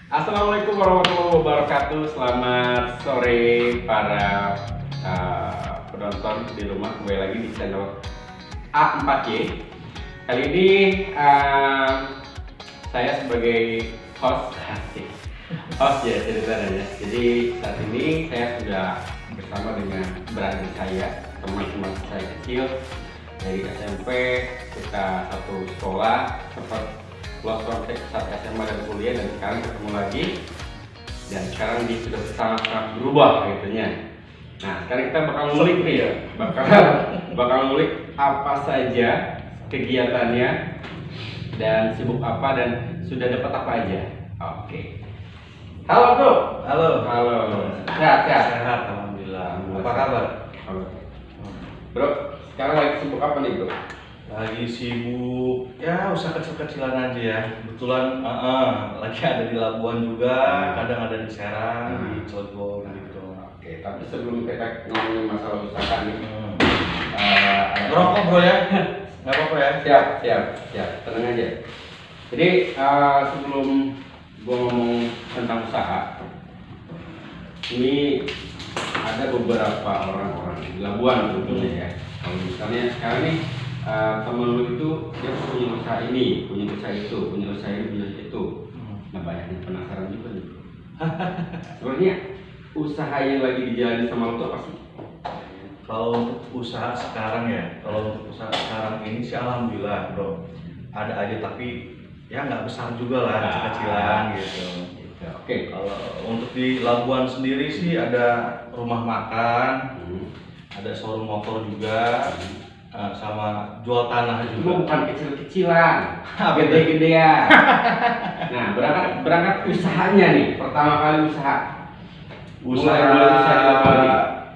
Assalamualaikum warahmatullahi wabarakatuh. Selamat sore para penonton di rumah. Kembali lagi di channel A4Y. Kali ini saya sebagai host ya ceritanya. Jadi saat ini saya sudah bersama dengan beradik saya, teman-teman saya kecil dari SMP. Kita satu sekolah, sempat lost contact saat SMA dan kuliah, dan sekarang ketemu lagi, dan sekarang dia sudah sangat berubah gitunya. Nah, sekarang kita bakal ngulik nih ya, bakal ngulik apa saja kegiatannya dan sibuk apa dan sudah dapat apa aja. Oke. Halo bro. Halo. Sehat. Alhamdulillah. Apa kabar? Bro, sekarang lagi sibuk apa nih bro? Lagi sibuk, ya usaha kecil-kecilan aja ya. Kebetulan lagi ada di Labuan juga, kadang ada di Serang, di Cilegon gitu. Oke, tapi sebelum kita ngomongin masalah usaha nih, ngerokok bro ya? Nggak apa-apa ya? siap, tenang aja. Jadi sebelum gua ngomong tentang usaha, ini ada beberapa orang-orang di Labuan tentunya ya. Kalau misalnya sekarang nih temen lu itu dia punya usaha ini, punya usaha itu, punya usaha ini, punya itu. Nah, banyak yang penasaran juga nih. Sebenarnya usaha yang lagi dijalani sama lu itu apa sih? Kalau untuk usaha sekarang ya, kalau untuk usaha sekarang ini sih alhamdulillah bro. Ada aja tapi ya nggak besar juga lah, kecil-kecilan gitu. Oke. Kalau untuk di Labuan sendiri sih ada rumah makan, ada showroom motor juga, sama jual tanah Itu juga. bukan kecil-kecilan, gede-gedean. Nah, berangkat usahanya nih, pertama kali usaha. Usaha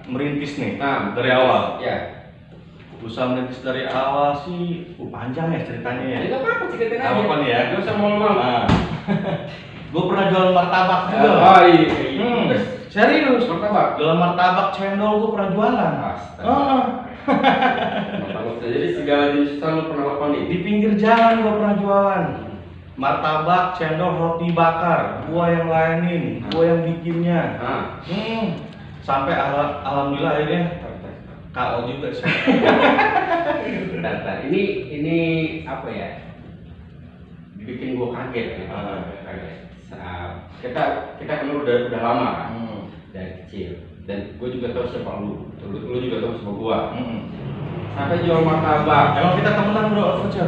merintis nih, Nah, dari awal. Ya. Usaha merintis dari awal sih panjang ya ceritanya ya. Jadi apa ceritain aja. Apa nih ya? Gak usah malu-malu. Gue pernah jual martabak juga. Oh iya. Terus serius, Martabak. jualan martabak cendol gue pernah jualan. Martabak. Jadi segala jenis usaha lu pernah lakukan nih. Di pinggir jalan gue pernah jualan martabak, cendol, roti bakar. Gua yang layanin, gua yang bikinnya. Sampai alhamdulillah akhirnya KO juga sih. Bentar. Ini apa ya? Bikin gua kaget ya. Kaget. Kita kan udah lama kan, dari kecil. Dan gue juga tahu siapa lu juga tahu siapa gua. Sampai jual martabak. Emang kita temenan bro, kerja?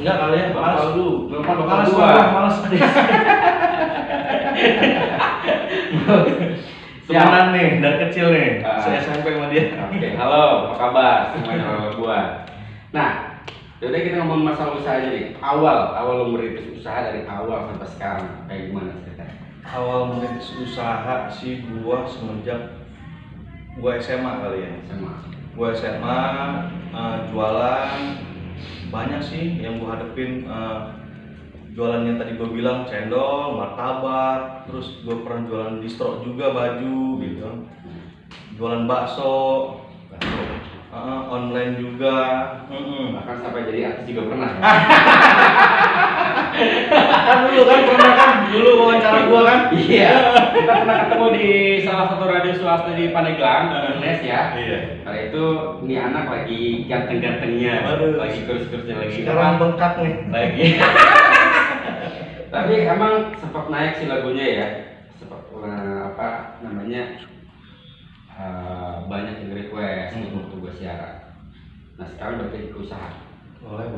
Enggak kali ya, Bakal lu, malas gua. Malas. Temenan nih, dari kecil nih, saya SMP sama dia. Oke, halo, apa kabar semuanya halo gua. Nah, yaudah kita ngomong masalah usaha aja nih. Awal lo merintis usaha dari awal sampai sekarang kayak gimana ceritanya? Awal merintis usaha sih gua semenjak gua SMA kali ya. Gua SMA jualan banyak sih yang gua hadepin, jualan yang tadi gua bilang cendol, martabak, terus gua pernah jualan distro juga baju gitu, jualan bakso, online juga, Bahkan sampai jadi artis juga pernah. kan dulu wawancara gua kan. Iya, kita pernah ketemu di salah satu radio swasta di Pandeglang, Nes ya. Iya. Kala itu ini anak lagi ganteng-gantengnya, lagi kurus-kurusnya lagi. Sekarang bengkak nih. Lagi. Tapi emang sempat naik sih lagunya ya, sempat banyak yang request untuk gue siaran. Nah sekarang berarti ke usaha. Boleh.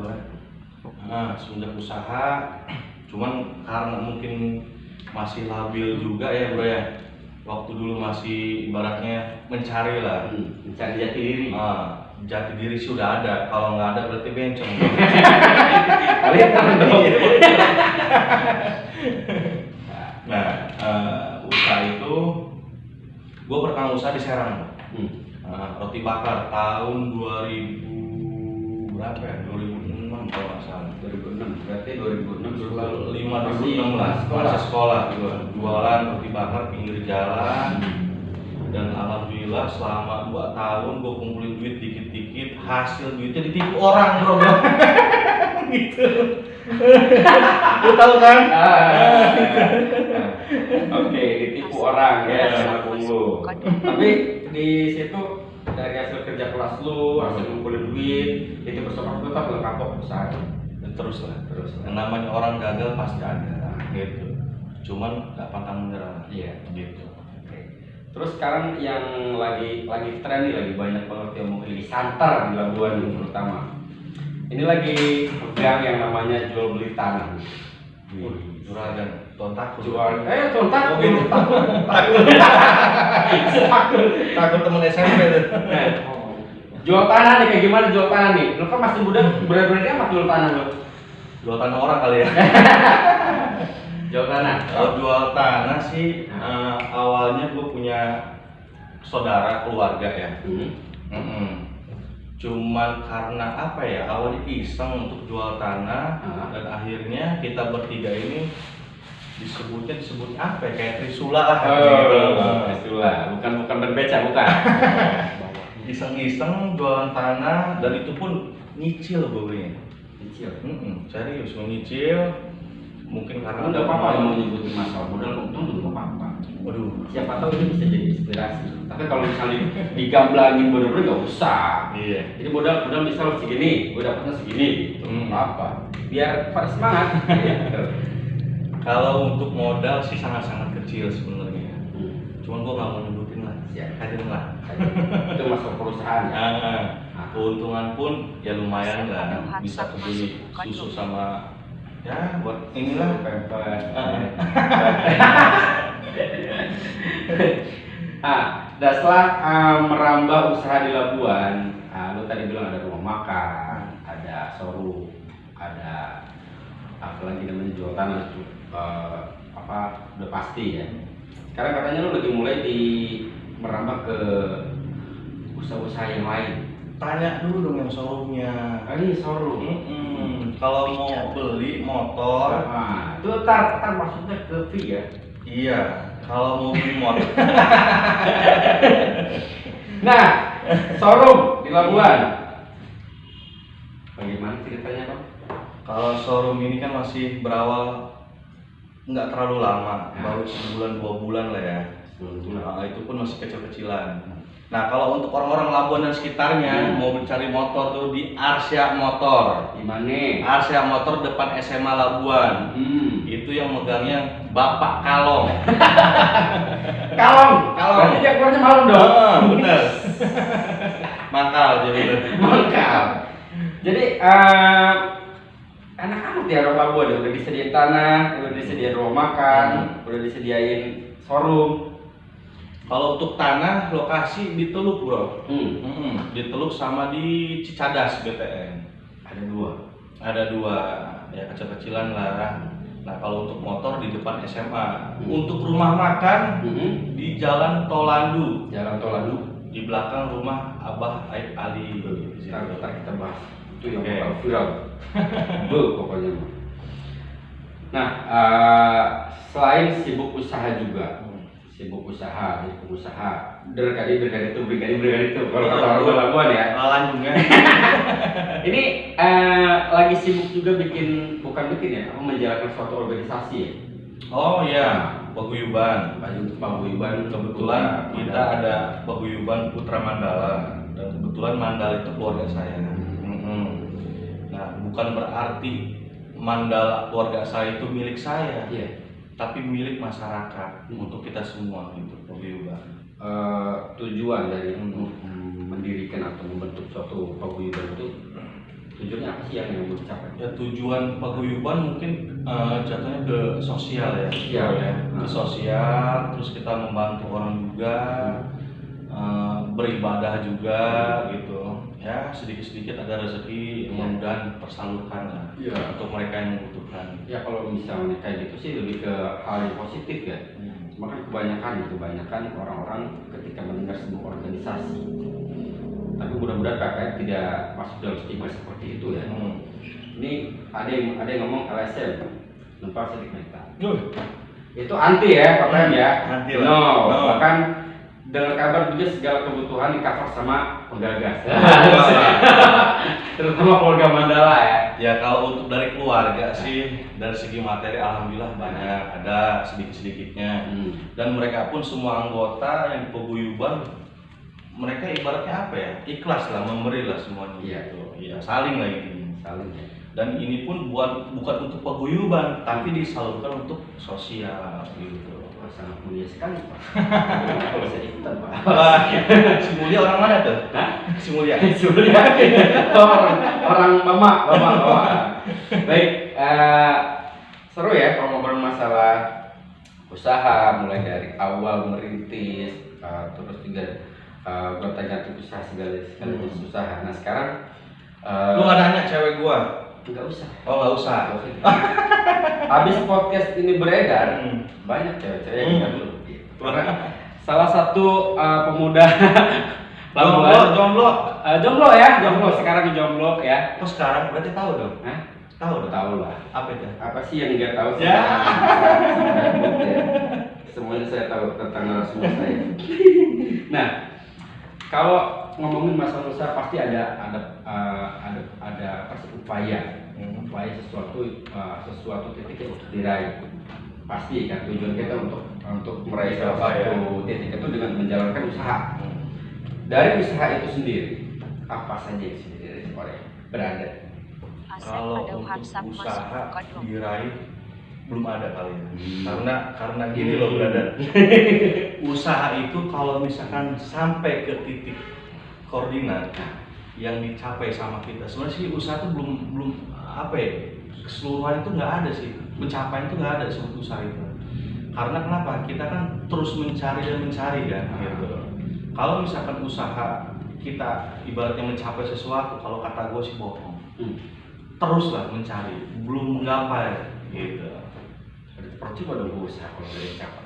Nah, semenjak usaha, cuman karena mungkin masih labil juga ya bro ya. Waktu dulu masih ibaratnya mencari lah. Mencari jati diri. Jati diri sih udah ada, kalau nggak ada berarti bencong. Kalian tahu dong. Nah, usaha itu, gue pertama usaha di Serang. Roti bakar tahun 2000 berapa ya? 2006 kalau nggak salah. 2006, berarti 2006 2016 masih sekolah juga. Jualan roti bakar pinggir jalan. Dan alhamdulillah selama 2 tahun gue kumpulin duit dikit-dikit, hasil duitnya ditipu orang bro. Gitu. Lu tahu kan? Oke, ditipu orang ya sama lu. Tapi di situ dari hasil kerja keras lu, hasil ngumpulin duit, itu bersama tetap lu kapok usaha. Terus lah. Yang namanya orang gagal pasti ada, gitu. Cuman nggak pantang menyerah. Iya. Gitu. Oke. Terus sekarang yang lagi tren nih, lagi banyak banget yang mau beli santer di Labuan ini terutama. Ini lagi pegang yang namanya jual beli tanah. Juragan, tuan takut. Tuan takut. Takut temen SMP tuh. Jual tanah nih, kayak gimana jual tanah nih? Lu kan masih muda, berani amat jual tanah lu. Jual tanah orang kali ya. Jual tanah. Kalau jual tanah sih awalnya gue punya saudara keluarga ya. Cuman karena apa ya, awalnya iseng untuk jual tanah dan akhirnya kita bertiga ini disebut apa ya, kayak Trisula lah Trisula, bukan berbeca, bukan. Iseng-iseng jualan tanah dan itu pun nyicil gue belinya. Nyicil? Serius nyicil. Mungkin karena ada apa-apa yang mau nyebutin masalah modal, untung juga apa-apa. Waduh, siapa tahu ini bisa jadi inspirasi. Tapi kalau misalnya digamblangin bener-bener nggak usah. Iya. Jadi modal misal segini, gue dapatnya segini, gitu. Apa? Biar pada semangat. Kalau untuk modal sih sangat-sangat kecil sebenarnya. Cuman gue nggak mau nyebutin lah. Hadir lah. Itu masuk perusahaan ya. Keuntungan pun ya lumayan lah. Bisa kebeli susu sama ya buat inilah pempes. Dan setelah merambah usaha di Labuan, lu tadi bilang ada rumah makan, ada showroom, ada apa lagi namanya jual tanah, udah pasti ya. Sekarang katanya lu lagi mulai merambah ke usaha-usaha yang lain. Tanya dulu dong yang showroomnya. Ini showroom. Kalau mau beli motor, itu tar maksudnya ke V ya? Iya. Kalau mau beli motor. Nah, showroom di Labuan. Bagaimana ceritanya, Bang? Kalau showroom ini kan masih berawal nggak terlalu lama, baru sebulan 2 bulan lah ya. Itu pun masih kecil-kecilan. Nah, kalau untuk orang-orang Labuan dan sekitarnya mau mencari motor tuh di Arsya Motor. Di mana? Arsya Motor depan SMA Labuan. Itu yang megangnya Bapak Kalong. Kalong. Berarti dia keluarnya malam dong. Bener. Mangkal jadi bener. Mangkal. Jadi enak amat ya orang Labuan ya, udah disediain tanah, udah disediain rumah makan, udah disediain showroom. Kalau untuk tanah lokasi di Teluk bro, di Teluk sama di Cicadas BTN. Ada dua, ya kecil-kecilan lah. Nah kalau untuk motor di depan SMA, untuk rumah makan di Jalan Tolandu. Di belakang rumah Abah Aib Ali. Ntar kita bahas. Itu yang bakal viral. Pokoknya. Nah, selain sibuk usaha juga. Jadi pengusaha bergadi itu kalau kata orang Labuan ya. Lanjutnya. Ini lagi sibuk juga menjalankan suatu organisasi ya. Oh iya, paguyuban. Untuk paguyuban Kebetulan kita ada paguyuban Putra Mandala dan kebetulan Mandala itu keluarga saya. Nah, bukan berarti Mandala keluarga saya itu milik saya. Iya. Tapi milik masyarakat untuk kita semua itu paguyuban. Tujuan dari mendirikan atau membentuk suatu paguyuban itu tujuannya apa sih yang mau dicapai? Ya tujuan paguyuban mungkin jatuhnya ke sosial ya. Ke sosial, terus kita membantu orang juga, beribadah juga gitu. Ya sedikit-sedikit ada rezeki mudah-mudahan tersalurkan lah untuk mereka yang membutuhkan. Ya kalau misalnya kayak gitu sih lebih ke hal yang positif ya. Cuma kan kebanyakan orang-orang ketika mendengar sebuah organisasi, tapi mudah-mudahan KKN tidak masuk dalam stigma seperti itu ya. Ini ada yang ngomong LSM, Lembaga Sedikit Mental. Itu anti ya KKN ya. Anti lah. Bahkan dengar kabar juga segala kebutuhan di cover sama penggagas. Terutama keluarga Mandala ya. Ya kalau untuk dari keluarga sih, dari segi materi alhamdulillah banyak, ada sedikit-sedikitnya. Dan mereka pun semua anggota yang paguyuban, mereka ibaratnya apa ya? Ikhlas lah, memberi lah semuanya. Iya. Gitu. Iya, saling lah ini. Saling ya. Dan ini pun bukan untuk paguyuban, tapi disalurkan untuk sosial gitu. Wah, sangat mulia sekali Pak. Kalau saya ikutan Pak. Si Mulia orang mana tuh? Hah? Si Mulia. Sebenarnya orang mama. Baik, seru ya kalau ngobrol masalah usaha, mulai dari awal merintis, terus juga gonta-ganti usaha segala jenis usaha. Nah sekarang Lu nggak nanya cewek gua? nggak usah. Oh nggak usah. Habis podcast ini beredar, banyak cewek-cewek yang nggak dulu. Karena salah satu pemuda jomblo sekarang jomblo ya. Oh sekarang berarti tahu dong? Hah? Tahu dong? Tahu lah. Apa itu? Apa sih yang nggak tahu? Ya. Semuanya saya tahu tentang narasumber saya. Nah, kalau ngomongin masalah usaha pasti ada apa sih, upaya sesuatu titik yang untuk diraih. Pasti kan tujuan kita untuk meraih salah satu titik itu dengan menjalankan usaha. Dari usaha itu sendiri, apa saja yang sendiri berada? Kalau untuk usaha diraih belum ada kali ya. Karena gini loh brother. Usaha itu kalau misalkan sampai ke titik koordinat yang dicapai sama kita, sebenarnya sih usaha itu belum apa ya, keseluruhan itu nggak ada sih, pencapaian itu nggak ada suatu usaha itu. Karena kenapa? Kita kan terus mencari kan gitu. Kalau misalkan usaha kita ibaratnya mencapai sesuatu, kalau kata gue sih bohong. Teruslah mencari, belum menggapai gitu. Percuma dong usaha kalau udah dicapai.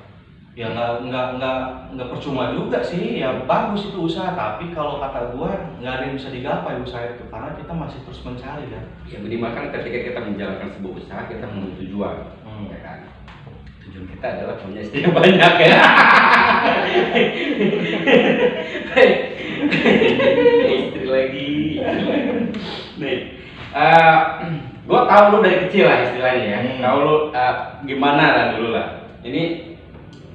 Ya nggak percuma juga sih, ya bagus itu usaha, tapi kalau kata gua nggak ada yang bisa digapai usaha itu karena kita masih terus mencari kan. Ya minimal kan ketika kita menjalankan sebuah usaha kita punya tujuan, ya kan. Tujuan kita adalah punya istri yang banyak ya. Istri lagi. Nih, gua tahu lu dari kecil lah istilahnya ya. Tahu lu gimana lah dulu lah. Ini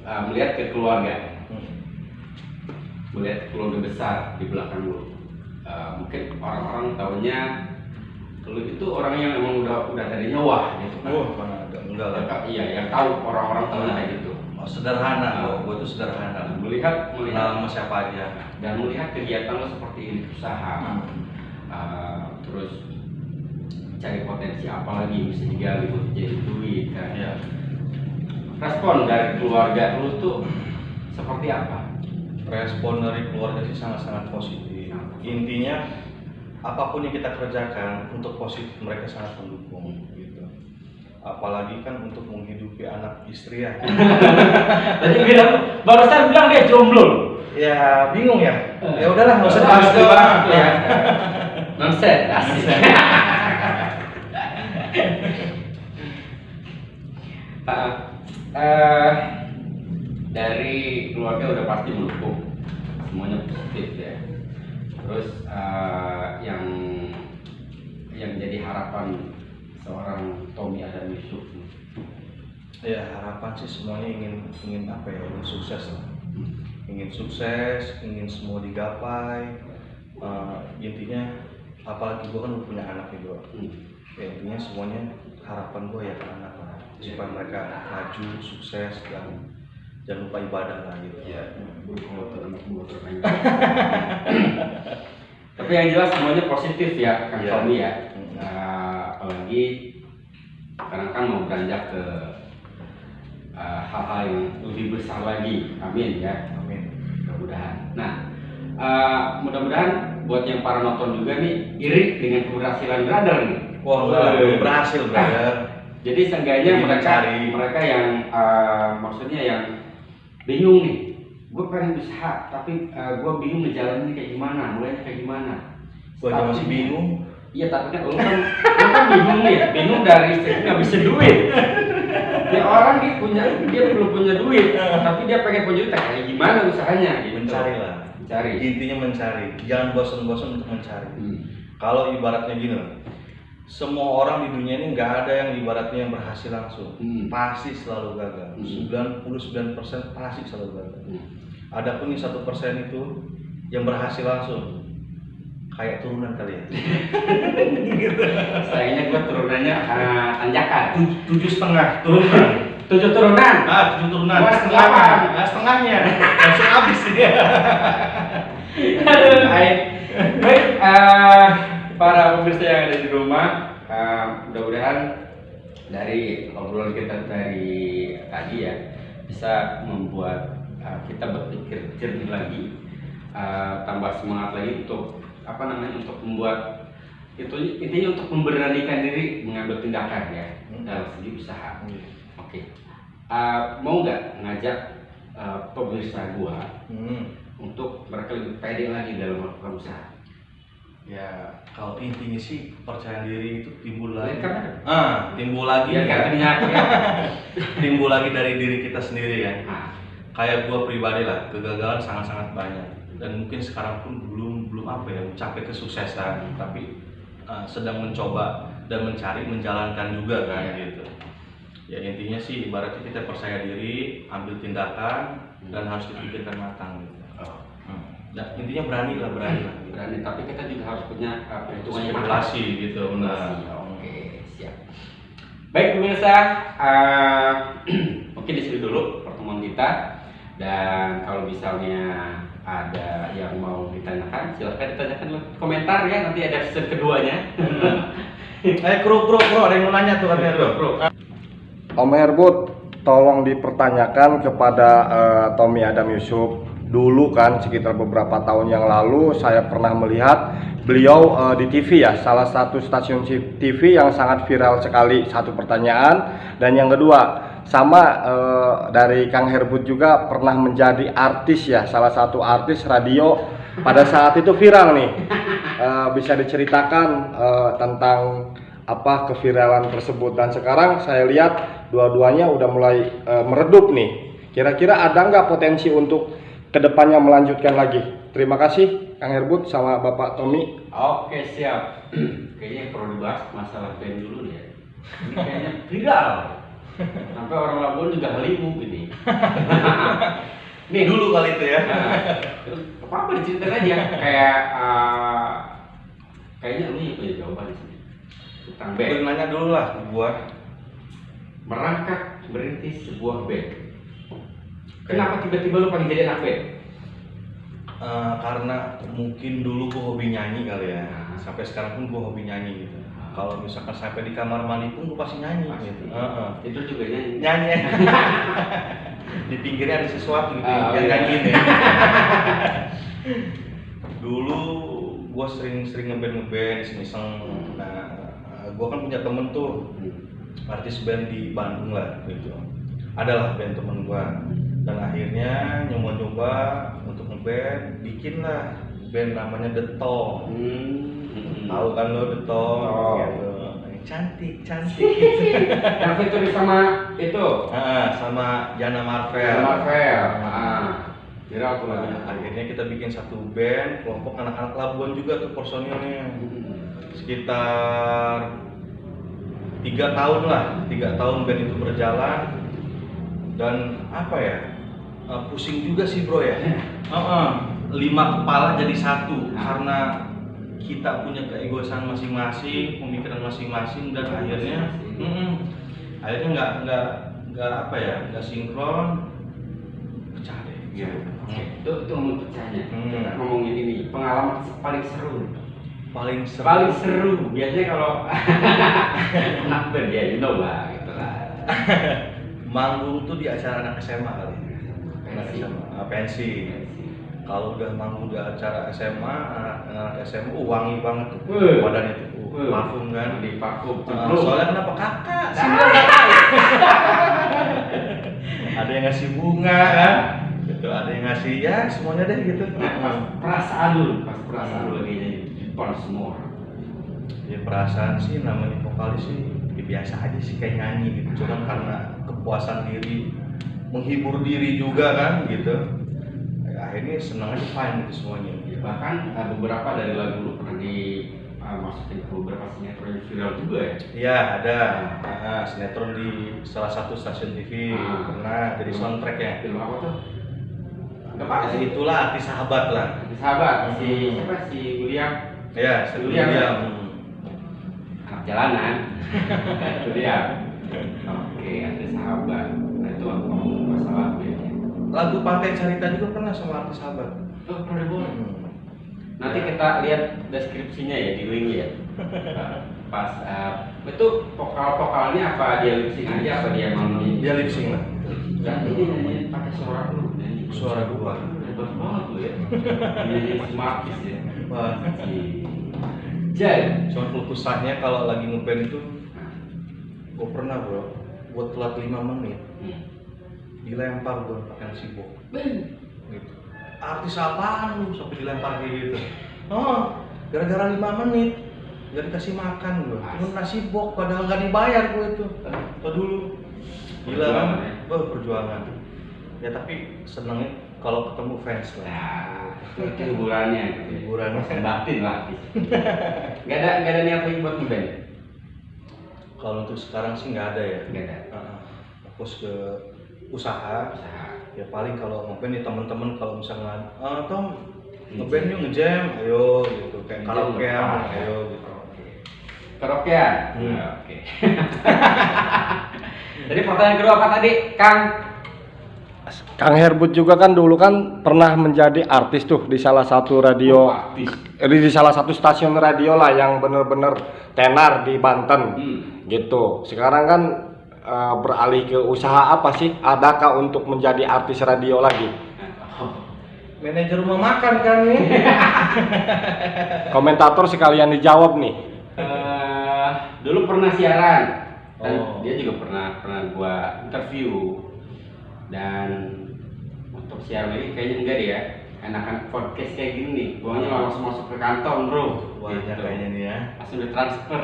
melihat ke keluarga, melihat keluarga besar di belakang lu. Mungkin orang-orang tahunya lu itu orang yang emang udah tadinya wah gitu kan. Mana ada, enggak lah. Iya, yang tahu orang-orang tahu kayak gitu. Oh, sederhana loh, gua tuh sederhana. Melihat sama siapa aja dan melihat kegiatan lu seperti ini, usaha, terus cari potensi apa lagi yang bisa digali buat jadi duit kan. Ya. Respon dari keluarga lu tuh seperti apa? Respon dari keluarga sih sangat-sangat positif. Intinya apapun yang kita kerjakan untuk positif, mereka sangat mendukung gitu. Apalagi kan untuk menghidupi anak istri ya. Tadi barusan bilang dia jomblo. Ya bingung ya. Ya udahlah nggak usah dibahas ya. Nonsen. Dari keluarga udah pasti mendukung, semuanya positif ya. Terus yang jadi harapan seorang Tommy Adam Yusuf. Ya harapan sih semuanya ingin apa ya, ingin sukses lah. Ingin sukses, ingin semua digapai. Intinya apalagi gue kan punya anak juga. Ya, intinya semuanya harapan gue ya ke anak lah, supaya mereka maju, sukses dan jangan lupa ibadah lah gitu. Ya, tapi yang jelas semuanya positif ya, Kang Tommy ya. Apalagi sekarang kan mau beranjak ke hal-hal yang lebih besar lagi, amin ya. Amin. Mudah-mudahan. Nah, mudah-mudahan buat yang para nonton juga nih iri dengan keberhasilan brother nih. Wah, belum berhasil brother. Jadi seenggaknya mereka yang maksudnya yang bingung nih, gue pengen usaha tapi gue bingung ngejalaninnya kayak gimana, mulainya kayak gimana. Gue aja masih bingung. Iya tapi kan lu kan bingung nih, bingung dari istri nggak bisa duit. Ya orang dia belum punya duit, tapi dia pengen punya duit, kayak gimana usahanya? Gitu. Mencari lah. Mencari. Intinya mencari. Jangan bosan-bosan untuk mencari. Kalau ibaratnya gini loh, semua orang di dunia ini nggak ada yang ibaratnya yang berhasil langsung. Pasti selalu gagal. 99% pasti selalu gagal. Adapun nih 1% itu yang berhasil langsung. Kayak turunan kali ya. Gitu. Sayangnya gua turunannya tanjakan. 7,5 turunan. 7 turunan. 7 turunan. Gua Setengahnya. Setengahnya. Langsung habis dia. Aduh, baik, para pemirsa yang ada di rumah, mudah-mudahan dari obrolan kita dari tadi ya bisa membuat kita berpikir jernih lagi, tambah semangat lagi untuk untuk membuat itu intinya untuk memberanikan diri mengambil tindakan ya dalam segi usaha. Oke. Mau nggak ngajak pemirsa gua untuk mereka lebih pede lagi dalam melakukan usaha? Ya, kalau intinya sih percaya diri itu timbul lagi. Timbul lagi. Ya, timbul lagi dari diri kita sendiri kan. Kayak gua pribadi lah, kegagalan sangat-sangat banyak. Dan mungkin sekarang pun belum mencapai kesuksesan, tapi sedang mencoba dan menjalankan juga kan gitu. Ya intinya sih ibaratnya kita percaya diri, ambil tindakan dan harus dipikirkan matang gitu. Nah, intinya berani lah. Berani, tapi kita juga harus punya perhitungan spekulasi gitu. Benar. Oke, siap. Baik pemirsa, mungkin di sini dulu pertemuan kita. Dan kalau misalnya ada yang mau ditanyakan, silahkan ditanyakan di komentar ya. Nanti ada episode keduanya. Kru, ada yang mau nanya tuh katanya tuh. Om Herbut, tolong dipertanyakan kepada Tommy Adam Yusuf. Dulu kan sekitar beberapa tahun yang lalu saya pernah melihat beliau di TV ya, salah satu stasiun TV yang sangat viral sekali. Satu pertanyaan, dan yang kedua sama dari Kang Herbut juga pernah menjadi artis ya, salah satu artis radio pada saat itu viral nih. Bisa diceritakan tentang apa keviralan tersebut, dan sekarang saya lihat dua-duanya udah mulai meredup nih. Kira-kira ada nggak potensi untuk kedepannya melanjutkan lagi? Terima kasih Kang Herbut sama Bapak Tommy. Oke, siap. Kayaknya perlu dibahas masalah band dulu ya. Ini kayaknya viral. Sampai orang Labuan juga halimu gini. Nih dulu kali itu ya. Apa diceritain aja kayak kayaknya lu punya jawaban di sini. Tentang band. Nanya dulu lah gua. Merangkak merintis sebuah band. Kenapa tiba-tiba lu pengen jadi anak band? Karena mungkin dulu gua hobi nyanyi kali ya. Sampai sekarang pun gua hobi nyanyi gitu. Kalau misalkan sampai di kamar mandi pun gua pasti nyanyi gitu. Itu juga nyanyi. Nyanyi. Di pinggirnya ada sesuatu gitu yang nyanyiin ya. Dulu gua sering ngeband iseng-iseng. Nah, gua kan punya temen tuh artis band di Bandung lah gitu. Adalah band temen gua. Dan akhirnya nyoba-nyoba untuk ngeband, bikin lah band namanya The Tong. Tahu kan lo The Tong? Gitu. Cantik. Yang featuring sama itu? Sama Yana Marvel. Viral tuh lagi. Akhirnya kita bikin satu band, kelompok anak-anak Labuan juga tuh personilnya. Sekitar 3 tahun lah, 3 tahun band itu berjalan. Dan apa ya? Pusing juga sih bro ya. 5 kepala jadi satu karena kita punya keegoisan masing-masing, pemikiran masing-masing, dan akhirnya nggak sinkron, pecah deh. Ya. Itu ngomong pecahnya. Kita ngomongin ini pengalaman paling seru. Paling seru. Biasanya kalau anak band ya, you know lah, gitu lah. Manggung tuh di acara anak SMA kali. Pensi. Kalau udah manggung di acara SMA, anak SMA wangi banget tuh. Badannya tuh parfum kan. Di parfum. Soalnya kenapa kakak? Ada yang ngasih bunga kan? Gitu, ada yang ngasih ya semuanya deh gitu. Perasaan lu lagi jadi semua. Ya perasaan sih namanya vokalis sih biasa aja sih kayak nyanyi gitu. Cuman karena kepuasan diri, menghibur diri juga kan gitu. Akhirnya senang aja fine itu semuanya. Bahkan beberapa dari lagu lu pernah dimasukin ke beberapa sinetron viral juga ya? Iya ada. Sinetron di salah satu stasiun TV pernah jadi soundtrack ya. Film apa tuh? Gak apa sih? Itulah Arti Sahabat lah. Arti Sahabat, si siapa? Si William. Ya, si William. William. Anak jalanan. William. Oke, Arti Sahabat. Nah itu ngomong masalah ya. Lagu Pantai Carita juga pernah sama Arti Sahabat. Oh, pernah boleh. Nanti kita lihat deskripsinya ya di link ya. Pas itu vokalnya apa dia lip sync aja apa dia mau nyanyi? Dia lip sync lah. Dan ini nyanyi pakai suara lu, nyanyi Suara gua. hebat banget lu ya. Nyanyi smartis ya. Wah. Jadi, Soal kelukusannya kalau lagi ngeband itu, gua pernah bro, buat telat 5 menit, dilempar gua pakai nasi bok. Gitu. Artis apaan lu sampai dilempar kayak gitu? Oh, gara-gara 5 menit gak dikasih makan gua. Cuma nasi bok padahal gak dibayar gua itu. Tuh dulu. Gila kan? Perjuangan. Ya tapi senengnya kalau ketemu fans lah. nah, itu hiburannya. Hiburannya. Batin lah. Gak ada niat lagi buat ngeband. Kalau untuk sekarang sih nggak ada ya. Gak ada. Fokus ke usaha. Ya paling kalau ngeband ya teman-teman kalau misalnya Tom ngeband yuk ngejam, ayo gitu kayak karaokean, ayo gitu. Karaokean. Oke. Jadi pertanyaan kedua apa tadi, Kang? Kang Herbut juga kan dulu kan pernah menjadi artis tuh di salah satu radio, di salah satu stasiun radio lah yang bener-bener tenar di Banten, gitu. Sekarang kan beralih ke usaha apa sih? Adakah untuk menjadi artis radio lagi? Manajer rumah makan kan nih. Komentator sekalian dijawab nih. Dulu pernah siaran, dan dia juga pernah gua interview. Dan untuk siaran lagi kayaknya enggak deh ya. Enakan podcast kayak gini nih, buangnya langsung masuk ke kantong bro. Banyak Gitu. kayaknya nih ya. Langsung ditransfer.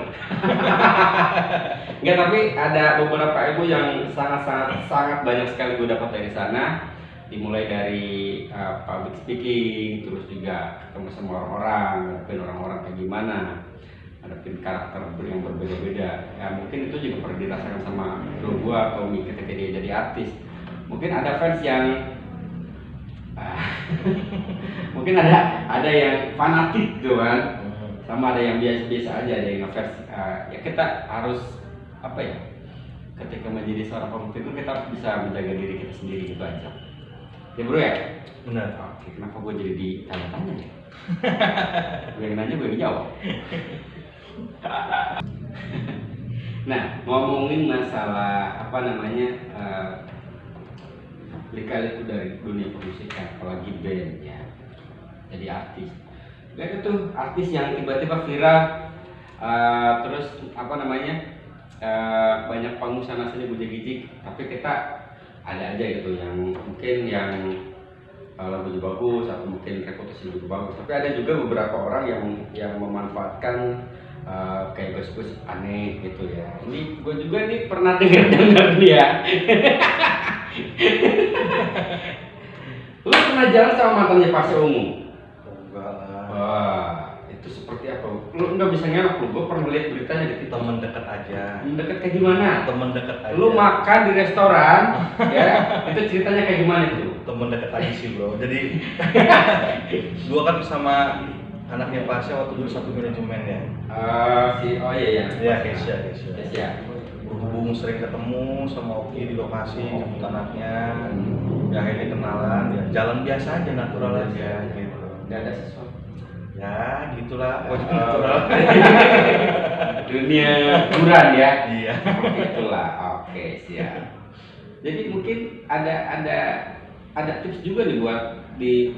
Enggak, tapi ada beberapa ilmu yang sangat banyak sekali gue dapat dari sana. Dimulai dari public speaking, terus juga ketemu sama orang-orang, ngadepin orang-orang kayak gimana, ngadepin karakter yang berbeda-beda. Ya mungkin itu juga pernah dirasakan sama bro gue atau ketika dia jadi artis. Mungkin ada fans yang mungkin ada yang fanatik gitu kan, sama ada yang biasa-biasa aja, ada yang ngefans. Ya kita harus apa ya, ketika menjadi seorang pemimpin itu kita harus bisa menjaga diri kita sendiri gitu aja ya bro ya. Benar. Oke, kenapa gue jadi ditanya-tanya ya? Gue yang nanya, gue yang jawab. Nah, ngomongin masalah apa namanya lika-liku dari dunia permusikan, apalagi band ya, jadi artis. Gak tuh artis yang tiba-tiba viral, terus apa namanya banyak panggung sana sini bujik-bujik, tapi kita ada aja gitu yang mungkin yang lagunya bagus atau mungkin reputasi lagu bagus, tapi ada juga beberapa orang yang memanfaatkan kayak gosip-gosip aneh gitu ya. Ini gue juga nih pernah dengar nih ya. Lu pernah jalan sama mantannya Pasha Ungu? Enggak lah. Wah, itu seperti apa? Lu nggak bisa ngelak lu, gue pernah lihat beritanya di TikTok. Temen dekat aja. Deket kayak gimana? Temen dekat aja. Lu makan di restoran, ya? Itu ceritanya kayak gimana itu? Temen dekat aja sih bro. Jadi gua kan sama anaknya Pasha waktu dulu satu manajemen ya. Oh iya. Iya Keisha. Keisha. Berhubung sering ketemu sama Oki di lokasi jemput anaknya, ya akhirnya kenalan, ya jalan biasa aja, natural aja gitu. Gak ada sesuatu. Ya gitulah, natural. Dunia hiburan ya. Iya. Seperti itulah. Oke, siap. Jadi mungkin ada tips juga nih buat di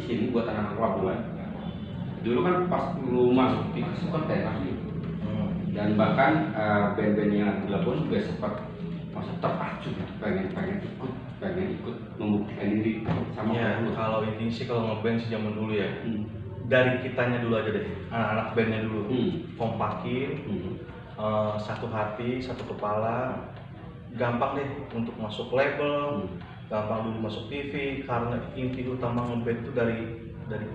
sini buat anak pelabuhan. Dulu kan pas lu masuk di kan tenar nih. Dan bahkan band-band yang ada di Labuan juga sempat masa terpacu pengen ikut membuktikan diri sama Ya, kayak lu. kalau ini sih kalau ngeband sih zaman dulu ya. Dari kitanya dulu aja deh, anak-anak bandnya dulu. Kompakin, satu hati, satu kepala. gampang deh untuk masuk label, gampang dulu masuk TV, karena inti utama ngeband itu dari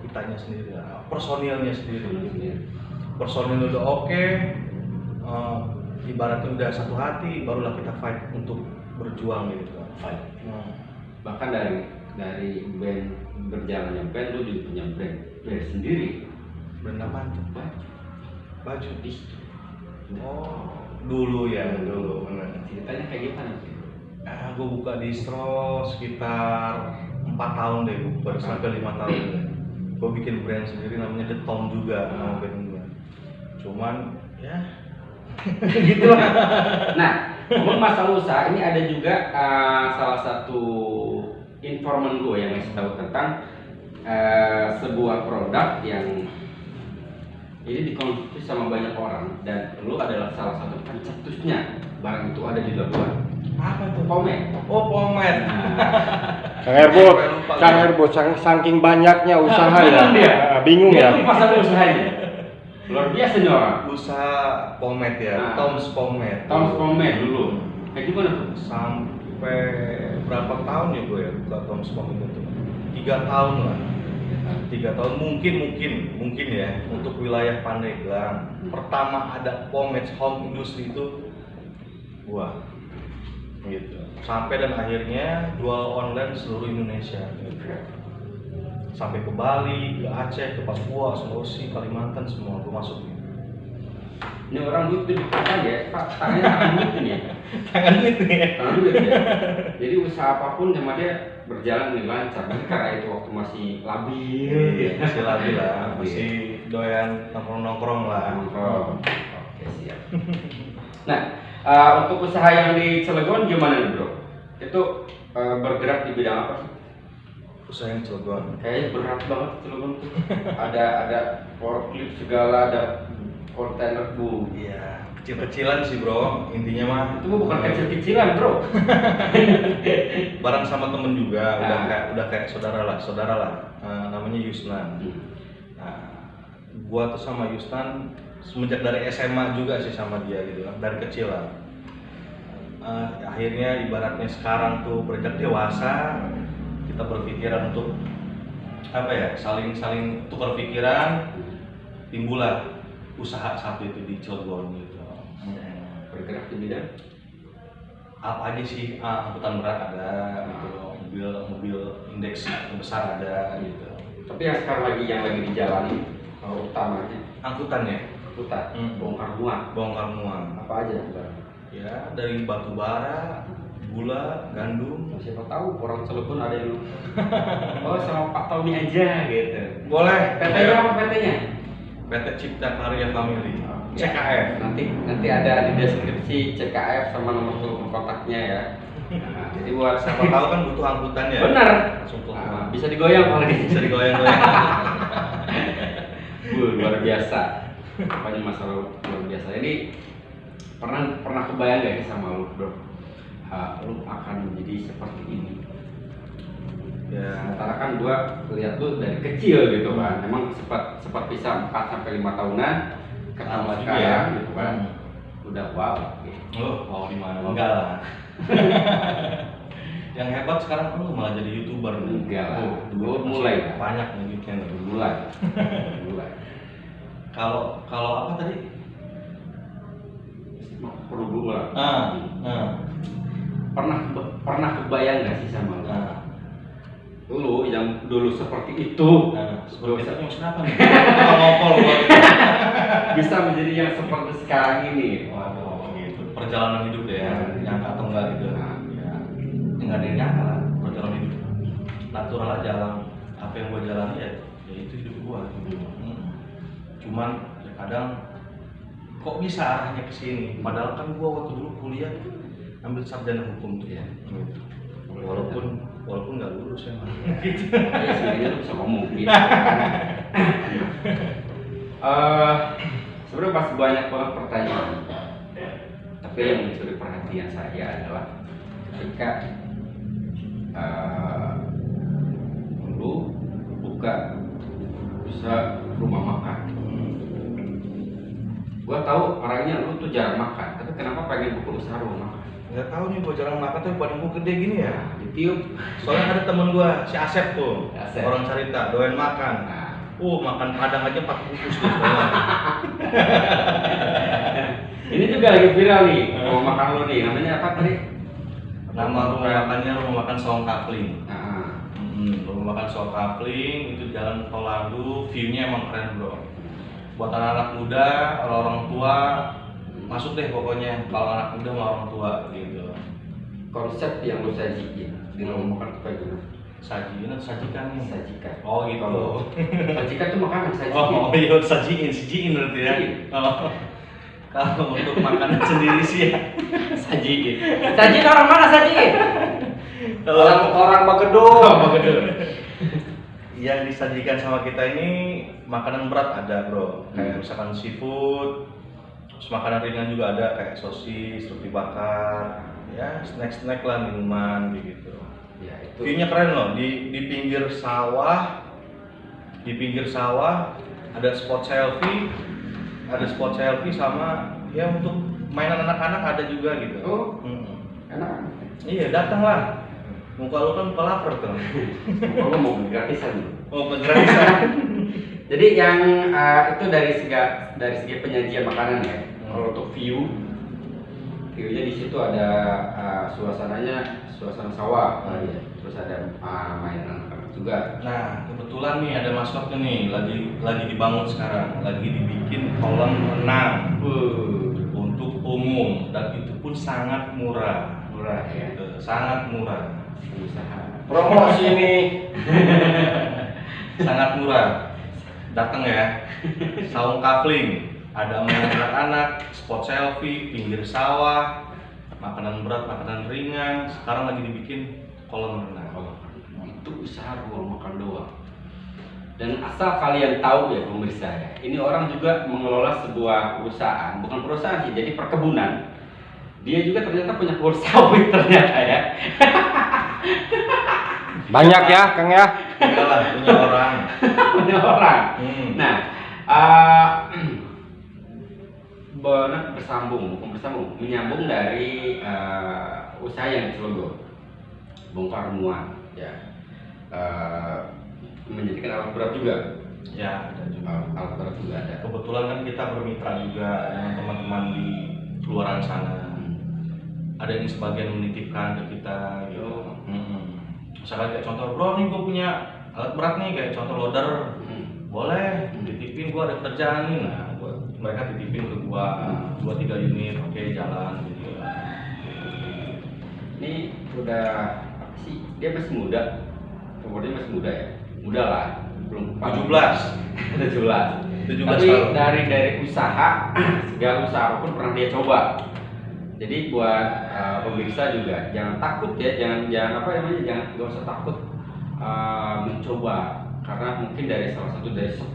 kitanya sendiri, personilnya sendiri. Personil udah oke, ibaratnya udah satu hati, barulah kita fight untuk berjuang gitu kan. Fight. Bahkan dari band berjalannya band, lu juga punya brand sendiri. Brand apa tuh? Baju. Distro. Oh, dulu ya, dulu. Ceritanya kayak gimana sih? Gue buka distro sekitar 4 tahun deh, gue buka sampai 5 tahun deh. Gue bikin brand sendiri namanya The Tom juga, nama brand gue. Cuman ya gitu lah. Nah, ngomong masalah usaha, ini ada juga salah satu informan gue yang ngasih tahu tentang sebuah produk yang ini dikonsumsi sama banyak orang dan lu adalah salah satu pencetusnya. Barang itu ada di luar. Apa tuh? Pomade. Oh, pomade. Kang Erbot, saking banyaknya usaha ya, bingung ya. Dia pasang usahanya. Luar biasa nih orang. Usaha pomade ya, Tom's Pomade. Tom's Pomade dulu. Kayak gimana tuh? Sampai berapa tahun ya gue ya buka Tom's Pomade itu? 3 tahun lah. 3 tahun mungkin ya untuk wilayah Pandeglang. Pertama ada pomade home industry itu gua gitu. Sampai dan akhirnya jual online seluruh Indonesia gitu. Sampai ke Bali, ke Aceh, ke Papua, Sulawesi, Kalimantan semua gua masuk. Ini orang duit tuh dipakai ya, tangannya tangan duit ini. Tangan duit ya. Tangan duit ya. Jadi usaha apapun sama dia berjalan dengan lancar. Mungkin karena itu waktu masih labil. Masih labil lah, masih doyan nongkrong-nongkrong lah. Oke, siap. Nah, untuk usaha yang di Cilegon gimana nih bro? Itu bergerak di bidang apa sih? Usaha yang Cilegon. Kayaknya berat banget Cilegon tuh. ada forklift segala, ada kontainer bu. Iya, kecil-kecilan sih bro, intinya mah. Itu bukan kecil-kecilan bro. Bareng sama temen juga, udah kayak saudara lah. Namanya Yusnan. Nah, gua tuh sama Yusnan semenjak dari SMA juga sih sama dia gitu kan, dari kecil lah. Akhirnya ibaratnya sekarang tuh beranjak dewasa, kita berpikiran untuk apa ya, saling tukar pikiran, timbullah usaha satu itu di Cilegon gitu. Bergerak di bidang apa aja sih? Angkutan berat ada gitu, mobil indeks besar ada gitu. Tapi yang sekarang lagi dijalani utamanya Angkutannya bongkar muat. Apa aja bang? Ya dari batu bara, gula, gandum. Siapa tahu orang Cilegon ada yang oh sama Pak Tommy aja gitu. Boleh. PT-nya apa PT-nya? PT Cipta Karya Family. Ya. CKF. Nanti ada di deskripsi CKF sama nomor telepon kontaknya ya. Nah, jadi buat Siapa tahu kan butuh angkutan ya. Benar. Langsung telepon. Bisa digoyang kalau Bisa digoyang-goyang. Luar biasa. Pokoknya masalah luar biasa. Ini pernah kebayang gak sih sama lu bro? Lu akan menjadi seperti ini. Ya. Sementara kan gua lihat lu dari kecil gitu kan. Emang sempat bisa 4 sampai 5 tahunan ketemu sekarang gitu kan. Udah wow. Gitu. Oh, wow di mana? Enggak lah. Yang hebat sekarang lu malah jadi YouTuber nih. Enggak lah. Gua mulai banyak nih duitnya. Mulai. Kalau apa tadi? perlu dulu lah. Pernah kebayang gak sih sama lu yang dulu seperti itu Seperti itu maksudnya apa nih? Ngopol bisa menjadi yang seperti sekarang ini. Waduh, gitu. Perjalanan hidup ya, nyangka atau enggak gitu. Ya, enggak ada yang nyangka lah perjalanan hidup. Natural aja jalan. Apa yang gua jalani ya itu hidup gua. Cuman ya kadang kok bisa arahnya ke sini? Padahal kan gua waktu dulu kuliah ambil sarjana hukum tuh ya. Walaupun nggak lulus ya. Gitu. Ya sebenarnya lu bisa ngomong gitu. Sebenarnya masih banyak banget pertanyaan. Tapi yang mencuri perhatian saya adalah ketika lu buka usaha rumah makan. Gua tahu orangnya lu tuh jarang makan, tapi kenapa pengen buka usaha rumah makan? nggak tahu nih gue jarang makan tapi badan gue gede gini ya. ditiup. Soalnya ada temen gue si Asep tuh, Asep. orang cerita doyan makan. Nah, Makan padang aja 4 bungkus dia sekarang. ini juga lagi viral nih. Mau makan lo nih, namanya apa tadi? Nama rumah makannya rumah makan Song Kafling. Nah, Rumah makan Song Kafling itu jalan Tol Lagu, view-nya emang keren bro. Buat anak-anak muda, orang tua masuk deh pokoknya kalau anak muda sama orang tua gitu. konsep yang lo sajiin di rumah makan apa gitu? Sajikan nih. Sajikan. Oh gitu. Sajikan tuh makanan sajikan. Oh iya sajiin berarti ya. Oh. Kalau untuk makanan sendiri sih ya. Sajiin. Sajiin orang mana sajiin? Orang Bagedung. Yang disajikan sama kita ini makanan berat ada bro, kayak misalkan seafood, terus makanan ringan juga ada kayak sosis, roti bakar, ya snack lah minuman gitu. Ya itu. View-nya keren loh, di pinggir sawah, ada spot selfie sama ya untuk mainan anak-anak ada juga gitu. Oh, enak. Iya datang lah. Muka lu kan pelapar tuh. Kalau mau gratisan. Oh gratisan. Jadi yang itu dari segi penyajian makanan ya. Kalau untuk view-nya di situ ada suasana sawah, ya. Terus ada mainan anak juga. Nah kebetulan nih ada maskotnya nih lagi dibangun sekarang, lagi dibikin kolam renang untuk umum dan itu pun sangat murah Ya. sangat murah. Usaha. Promosi nih. Sangat murah. Datang ya. Saung Kafling, ada mainan anak-anak, spot selfie, pinggir sawah, makanan berat, makanan ringan. Sekarang lagi dibikin kolam renang. Itu usaha ruang makan doang. Dan asal kalian tahu ya pemirsa ya, ini orang juga mengelola sebuah perusahaan, bukan perusahaan sih, jadi perkebunan. Dia juga ternyata punya kebun sawit ternyata ya. Banyak ya, Kang ya. Enggak lah, punya orang. Punya orang. Nah, menyambung dari usaha yang di Cilegon, bongkar muat, ya, menjadikan alat berat juga. Ya, ada juga. Alat berat juga ada. Kebetulan kan kita bermitra juga dengan teman-teman di luaran sana. Ada yang sebagian menitipkan ke kita gitu. Misalkan kayak contoh, bro nih gue punya alat berat nih kayak contoh loader, boleh dititipin, gue ada kerjaan nih. Nah, mereka titipin ke gue 2-3 unit, oke jalan gitu. Ini udah apa sih? Dia masih muda, umurnya masih muda ya? Muda lah, belum 17 Tapi tahun. dari usaha, segala usaha pun pernah dia coba. Jadi buat pemirsa juga jangan takut ya, jangan nggak usah takut mencoba, karena mungkin dari salah satu dari 10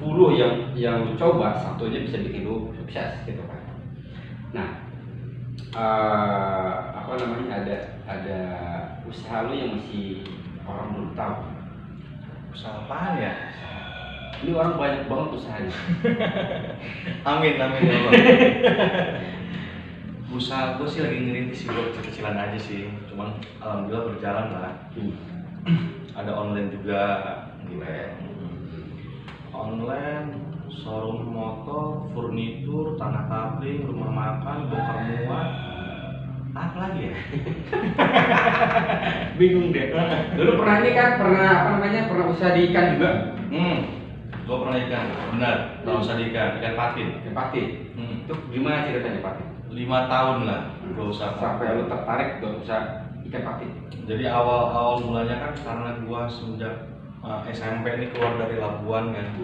yang lu coba, satunya bisa bikin lu sukses gitu kan. Nah, ada usaha lu yang masih orang belum tahu. Usaha apaan ya? Ini orang banyak banget usahanya. Amin ya Allah. Usaha gue sih lagi ngerintis sih, gue kecil-kecilan aja sih, cuman alhamdulillah berjalan lah. Ada online juga gitu. Online, showroom motor, furnitur, tanah kafling, rumah makan, bongkar muat, apa lagi ya? Bingung deh. Dulu pernah pernah usaha di ikan juga. Gue pernah ikan, benar, pernah usaha di ikan patin. Ikan patin. Itu gimana ceritanya patin? 5 tahun lah gue usaha. Sampai lu tertarik untuk usaha ikan patin. Jadi awal mulanya kan karena gue semenjak SMP ini keluar dari Labuan kan.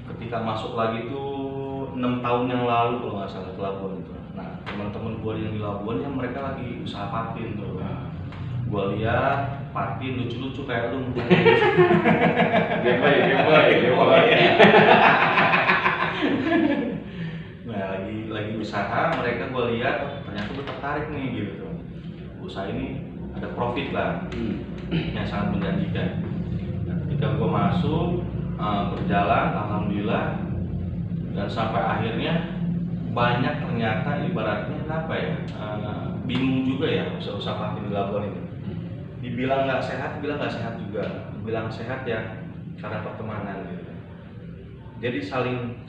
Ketika masuk lagi tuh 6 tahun yang lalu kalau nggak salah ke Labuan itu. Nah teman-teman gue yang di Labuan ya mereka lagi usaha patin tuh. Gue lihat patin lucu-lucu kayak lu. Gameboy. Nah lagi usaha mereka gue lihat ternyata gue tertarik nih gitu. Usaha ini ada profit lah yang sangat menjanjikan. Nah, ketika gue masuk berjalan alhamdulillah dan sampai akhirnya banyak ternyata ibaratnya apa ya bingung juga ya usaha parkir di Labuan ini. Dibilang nggak sehat, dibilang nggak sehat juga. Dibilang sehat ya karena pertemanan gitu. Jadi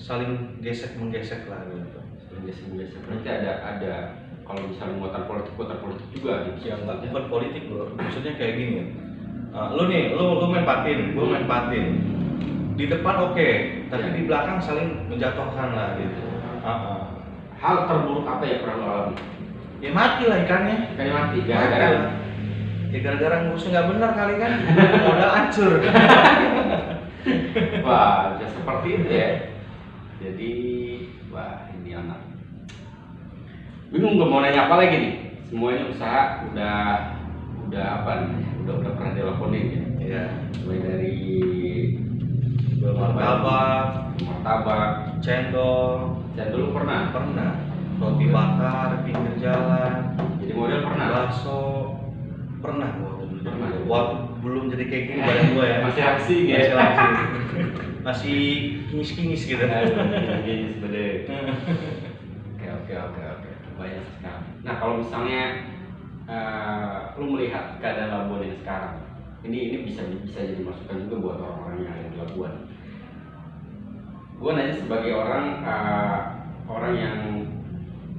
saling gesek menggesek lah gitu. Biasa berarti ada kalau misalnya muatan politik juga gitu. Yang nggak bukan politik bro, maksudnya kayak gini. Lu main patin, gue main patin. Di depan oke, tapi Ya. di belakang saling menjatuhkan lah gitu. Hal terburuk apa yang pernah lo alami? Ya mati lah ikannya. Ikannya mati Mati gara-gara lah. Ya gara-gara ngurusnya nggak benar kali kan, modal hancur. wah bisa seperti itu ya. Jadi wah ini anak bingung gue mau nanya apa lagi nih. Semuanya usaha udah apa namanya? Udah pernah dilakonin ya. Iya. Mulai dari martabak, Cendol, dulu pernah. roti bakar pinggir jalan, Jadi model pernah. bakso, pernah gua dulu. Pernah. Waktu belum jadi kayak gini badan gua ya. Masih aksi Masih ya. langsung. Masih kinis-kinis gitu. Gini sebenarnya. Oke. Banyak sekali. Nah kalau misalnya lu melihat keadaan Labuan yang sekarang, ini bisa jadi masukan juga buat orang-orang yang ada di Labuan. Gue nanya sebagai orang yang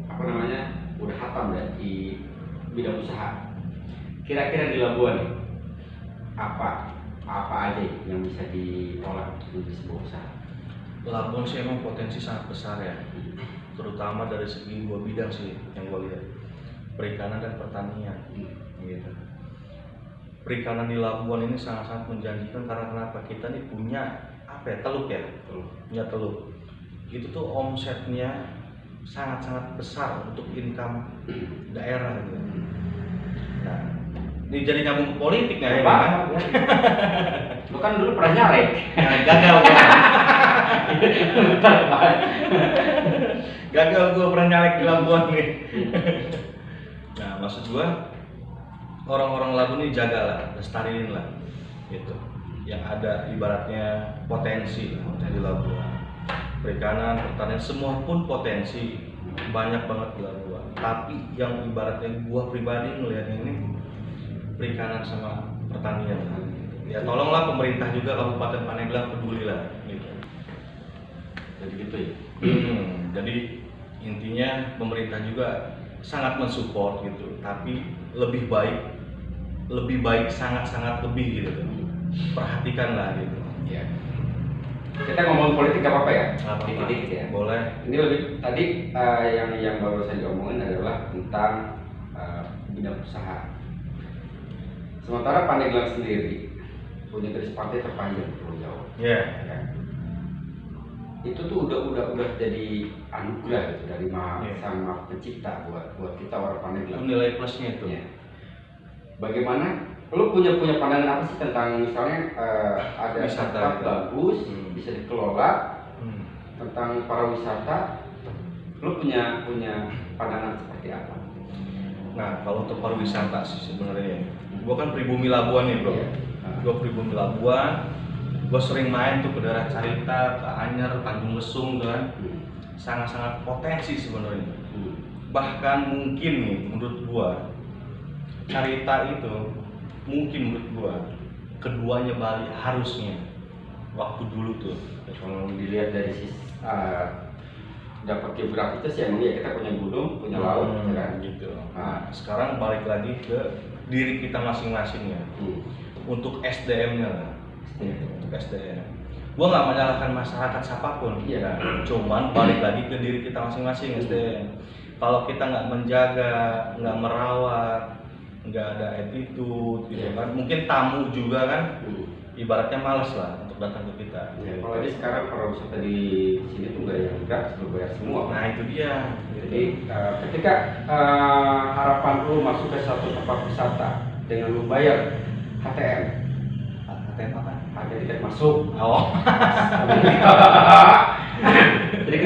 apa namanya udah hatam ya di bidang usaha. Kira-kira di Labuan nih, apa aja yang bisa diolah untuk sebuah usaha? Labuan sih emang potensi sangat besar ya, terutama dari segi dua bidang sih yang gue lihat, perikanan dan pertanian gitu. Perikanan di Labuan ini sangat-sangat menjanjikan karena kenapa? Kita nih punya teluk ya, punya teluk. Itu tuh omsetnya sangat-sangat besar untuk income daerah gitu. Nah, ini jadi nyambung ke politik nggak ya? Kan? Lu kan dulu pernah nyalek. Nah, gagal gua. Gagal gua pernah nyalek di Labuan nih. Nah, maksud gua orang-orang Labuan ini jagalah, lestariin lah gitu. Yang ada ibaratnya potensi di Labuan. Perikanan, pertanian, semua pun potensi banyak banget di Labuan. Tapi yang ibaratnya gua pribadi ngelihat ini perikanan sama pertanian. Ya tolonglah pemerintah juga Kabupaten Pandeglang peduli lah gitu. Jadi gitu ya. Jadi intinya pemerintah juga sangat mensupport gitu, tapi lebih baik sangat lebih gitu. Perhatikanlah gitu. Ya. Kita ngomong politik gak apa-apa ya? Nggak apa-apa. Dikit-dikit ya. Boleh. Ini lebih tadi yang baru saya diomongin adalah tentang bidang usaha. Sementara Pandeglang sendiri punya garis pantai terpanjang di Pulau Jawa. Ya. Ya. Itu tuh udah jadi anugerah gitu dari Sang Maha Pencipta buat kita orang Pandeglang. Nilai plusnya itu. Ya. Bagaimana? Lu punya pandangan apa sih tentang misalnya ada Wisata tempat gitu. bagus bisa dikelola tentang para wisata? Lu punya pandangan seperti apa? Nah, kalau untuk pariwisata sih sebenarnya, gua kan pribumi Labuan nih bro. Iya. Gua pribumi Labuan, gua sering main tuh ke daerah Carita, ke Anyer, Tanjung Lesung tuh kan. Sangat-sangat potensi sebenarnya. Bahkan mungkin nih menurut gua Carita itu mungkin menurut gua keduanya Bali harusnya waktu dulu tuh. Kalau dilihat dari sisi dapat geografisnya sih emang ya kita punya gunung, punya laut, ya kan? Gitu. Nah, sekarang balik lagi ke diri kita masing-masing ya. Untuk SDM-nya lah. Untuk SDM. Gua nggak menyalahkan masyarakat siapapun. Iya. Cuman balik lagi ke diri kita masing-masing SDM. Kalau kita nggak menjaga, nggak merawat, nggak ada attitude gitu kan, mungkin tamu juga kan ibaratnya malas lah untuk datang ke kita. Ya, apalagi sekarang pariwisata di sini tuh nggak yang gratis, berbayar semua. Nah itu dia. Jadi ketika harapan lu masuk ke satu tempat wisata dengan lu bayar HTM, HTM apa? harga tiket masuk. Oh. Jadi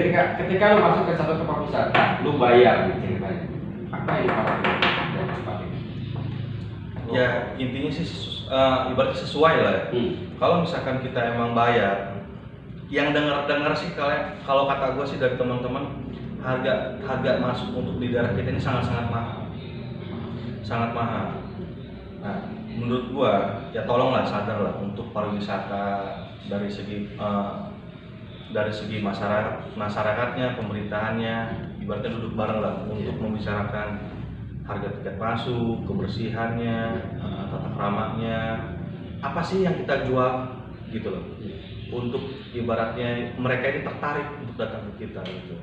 ketika lu masuk ke satu tempat wisata, lu bayar nih ceritanya. Apa yang harus dari tempat ini? Ya intinya sih ibaratnya sesuai lah. Kalau misalkan kita emang bayar, yang dengar sih kalau kata gue sih dari teman-teman harga masuk untuk di daerah kita ini sangat mahal. sangat mahal. Nah, menurut gua ya tolonglah sadarlah untuk pariwisata dari segi masyarakatnya, pemerintahannya, ibaratnya duduk bareng lah untuk membicarakan harga tiket masuk, kebersihannya, tata keramanya, apa sih yang kita jual gitu loh. Untuk ibaratnya mereka ini tertarik untuk datang ke kita gitu.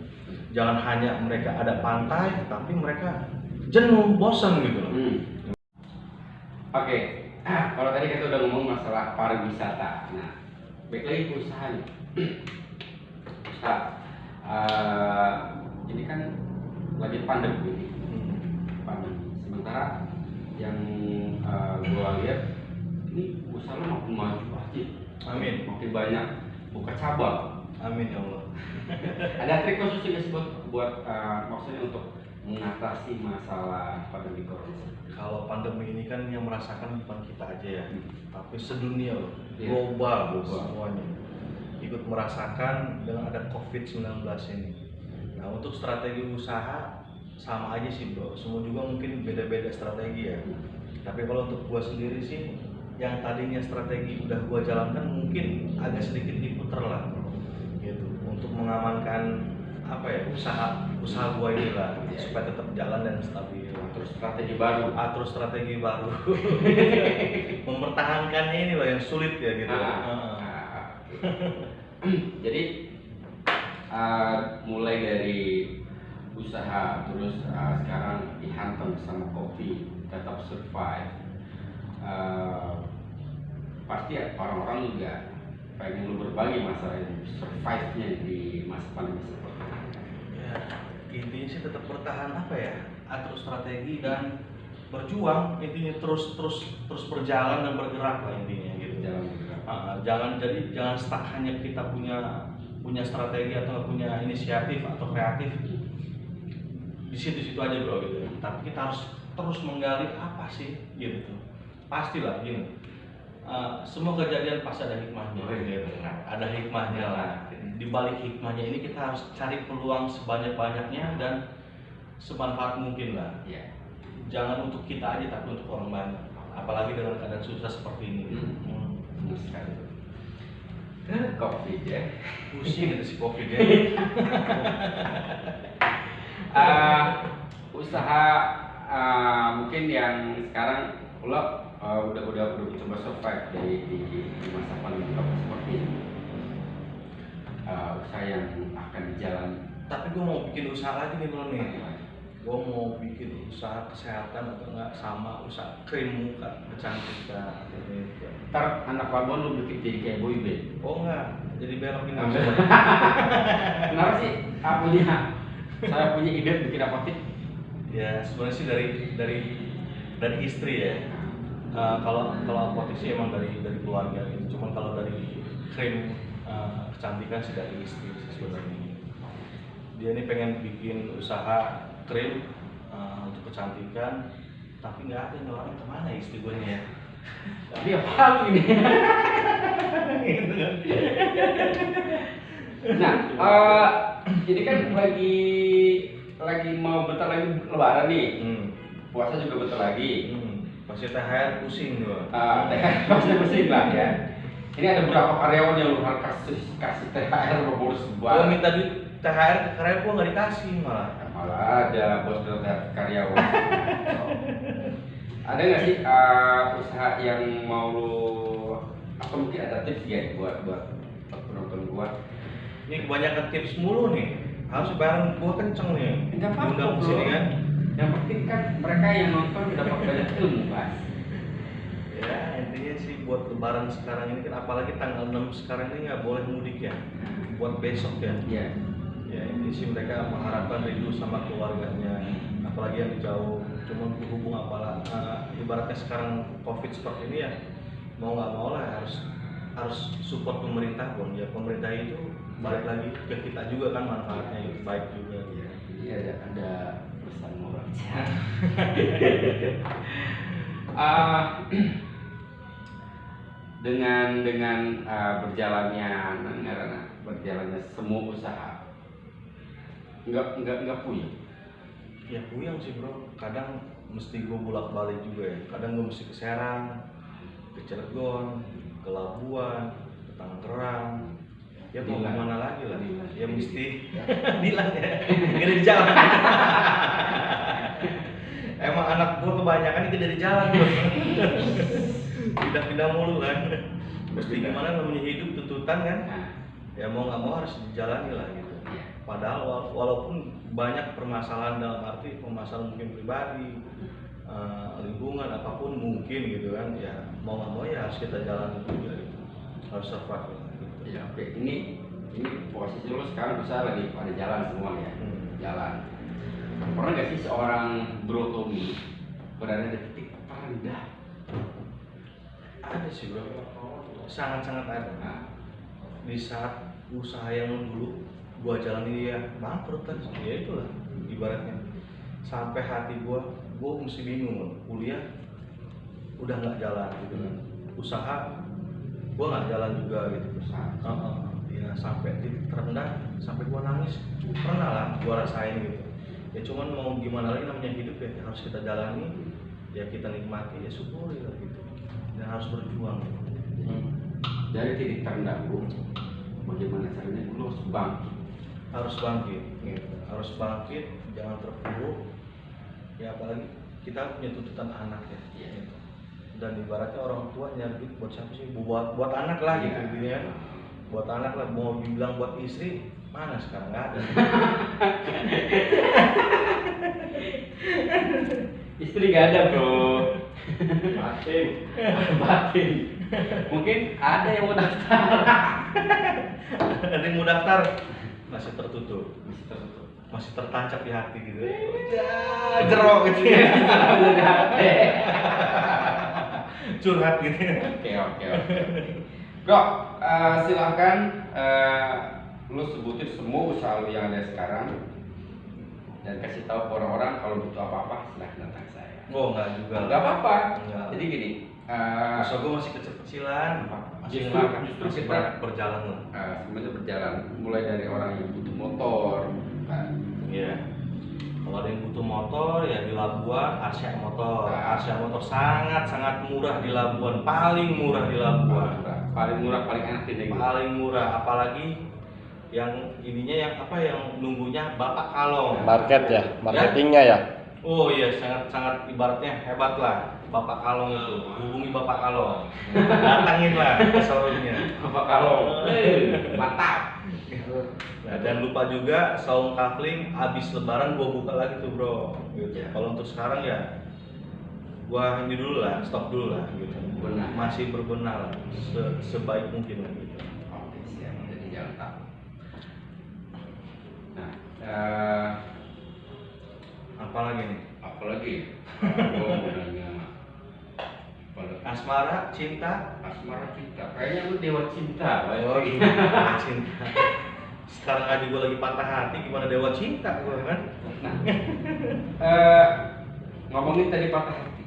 Jangan hanya mereka ada pantai, tapi mereka jenuh, bosan gitu loh. Oke, kalau tadi kita udah ngomong masalah pariwisata, nah baik lagi ke usaha nih. Usaha, ini kan lagi pandemi, sementara yang gua lihat ini usaha lo makin maju pasti. Amin. Makin banyak buka cabang. Amin ya Allah. Ada trik khusus nggak sih buat maksudnya untuk mengatasi masalah pandemi corona? Kalau pandemi ini kan yang merasakan bukan kita aja ya, tapi sedunia loh, Iya. global Global. semuanya ikut merasakan dengan ada COVID-19 ini. Nah, untuk strategi usaha sama aja sih bro, semua juga mungkin beda-beda strategi ya. Tapi kalau untuk gua sendiri sih, yang tadinya strategi udah gua jalankan mungkin agak sedikit diputer lah, gitu, untuk mengamankan apa ya usaha gua ini lah, supaya tetap jalan dan stabil. Terus strategi baru. Atur strategi baru. Mempertahankannya ini loh yang sulit ya gitu. Jadi mulai dari usaha terus sekarang dihantam sama kopi tetap survive. Pasti orang-orang juga pengen lu berbagi masalah ini, survive-nya di masa pandemi seperti ini. Ya, intinya sih tetap bertahan apa ya? Atur strategi dan berjuang, intinya terus berjalan dan bergerak lah intinya gitu. Jalan bergerak. Jangan stuck hanya kita punya strategi atau punya inisiatif atau kreatif di situ aja bro gitu. Tapi kita harus terus menggali apa sih gitu. Pastilah gini. Semua kejadian pasti ada hikmahnya. Gitu. Ada hikmahnya lah. Di balik hikmahnya ini kita harus cari peluang sebanyak-banyaknya dan semanfaat mungkin lah. Ya. Jangan untuk kita aja tapi untuk orang banyak. Apalagi dengan keadaan susah seperti ini. Benar sekali. Covid ya. Pusing itu si Covid ya. Usaha mungkin yang sekarang lo udah coba survive di masa pandemi Covid seperti ini. Usaha yang akan dijalani. Tapi gue mau bikin usaha lagi nih bro nih. Gue mau bikin usaha kesehatan atau enggak sama usaha krim muka kecantikan gitu. Ntar anak Babon lu bikin jadi kayak boyband. Oh enggak, jadi belok ini. Kenapa sih? Saya punya ide bikin apotek. Ya sebenarnya sih dari istri ya. Kalau apotek sih emang dari keluarga gitu. Cuman kalau dari krim kecantikan sih dari istri sih sebenarnya. Dia ini pengen bikin usaha krim untuk kecantikan, tapi nggak ada nih orang kemana ya istri gue nih ya. Tapi apa ini? Nah, ini kan lagi mau bentar lagi lebaran nih. Puasa juga bentar lagi. Pasti THR pusing gue. Pasti pusing lah ya. Ini ada beberapa karyawan yang lu harus kasih THR bonus Gue buat. minta duit THR ke karyawan gue nggak dikasih malah. Malah ada bos karyawan. Ada nggak sih usaha yang mau lu apa mungkin ada tips ya buat penonton gua? Ini kebanyakan tips mulu nih. Harus bareng gue kenceng nih. Enggak apa-apa, Undang bro. kesini kan. Yang penting kan mereka yang nonton dapat banyak ilmu, Mas. Ya intinya sih buat lebaran sekarang ini kan apalagi tanggal 6 sekarang ini nggak boleh mudik ya. Buat besok ya. Iya. Ya ini sih mereka mengharapkan rindu sama keluarganya, apalagi yang jauh. Cuma berhubung ibaratnya sekarang COVID seperti ini ya, mau nggak mau lah harus support pemerintah pun. Ya pemerintah itu balik lagi ke kita juga kan manfaatnya itu baik juga. Iya. Jadi ada pesan moral. Dengan berjalannya semua usaha nggak puyeng. Ya puyeng sih bro, kadang mesti gue bolak-balik juga ya. Kadang gue mesti ke Serang, ke Cilegon, ke Labuan, ke Tangerang. Ya mau kemana lagi lah? Ya mesti bilang ya, gak di jalan. Emang anak gue kebanyakan gak dari jalan bro. Pindah-pindah mulu kan. Mesti gimana namanya hidup tuntutan kan? Ya mau nggak mau harus dijalani lah gitu. Padahal walaupun banyak permasalahan dalam arti permasalahan mungkin pribadi, lingkungan apapun mungkin gitu kan, ya mau nggak mau ya harus kita jalani juga gitu. Harus survive gitu. Ya oke, ini posisi lo sekarang bisa lagi pada jalan semua ya, jalan. Pernah nggak sih seorang Bro Tommy berada di titik terendah? Ada sih bro, sangat-sangat ada. Nah, di saat usaha yang dulu gua jalani ya bangkrut kan, ya itulah ibaratnya. Sampai hati gua mesti bingung, kuliah udah nggak jalan gitu kan, usaha gua nggak jalan juga gitu. Ya sampai titik terendah, sampai gua nangis, pernah lah gua rasain gitu. Ya cuman mau gimana lagi, namanya hidup ya harus kita jalani, ya kita nikmati, ya syukuri lah gitu. Dan harus berjuang. Dari titik terendah bro, bagaimana caranya lu harus bangkit? Harus bangkit, gitu. Harus bangkit, jangan terpuruk. Ya apalagi kita punya tuntutan anak ya. Gitu. Dan ibaratnya orang tua nyari duit buat siapa sih? Buat anak lah gitu, gitu ya. Buat anak lah, mau dibilang buat istri, mana sekarang nggak ada. Istri gak ada bro. Batin. Mungkin ada yang mau daftar. Ada yang mau daftar, masih tertutup, masih tertancap di hati gitu. Ya, jerok gitu. Curhat gitu. Oke. Bro, silahkan lu sebutin semua usaha lu yang ada sekarang dan kasih tahu ke orang-orang kalau butuh apa-apa silahkan datang saya. Oh enggak juga. Enggak apa-apa. Enggak. Jadi gini, usaha gue masih kecil-kecilan, justru masih kita berjalan lah. sebenarnya berjalan mulai dari orang yang butuh motor. Iya. Kalau ada yang butuh motor ya di Labuan, Asia Motor. Asia Motor sangat murah di Labuan, paling murah di Labuan. Paling murah, paling enak di negeri. Paling murah, apalagi yang ininya yang apa yang nunggunya Bapak Kalong. Market ya, marketingnya ya. Oh iya, sangat ibaratnya hebat lah Bapak Kalong itu. Hubungi Bapak Kalong, datangin lah ke showroomnya. Bapak Kalong, mantap. Nah, dan lupa juga saung kafling abis lebaran gua buka lagi tuh bro. Gitu. Ya. Kalau untuk sekarang ya gua ini dulu lah, stop dulu lah gitu. Benar. Masih berbenah lah, sebaik mungkin lah gitu. Oke, siap. Jadi jangan takut. Nah, Apa lagi nih? apalagi? Gua mau nanya. Asmara, cinta. Asmara cinta. Kayaknya lu dewa cinta. Oh iya, dewa cinta. Sekarang aja gue lagi patah hati, gimana dewa cinta gue kan? Nah, ngomongin tadi patah hati.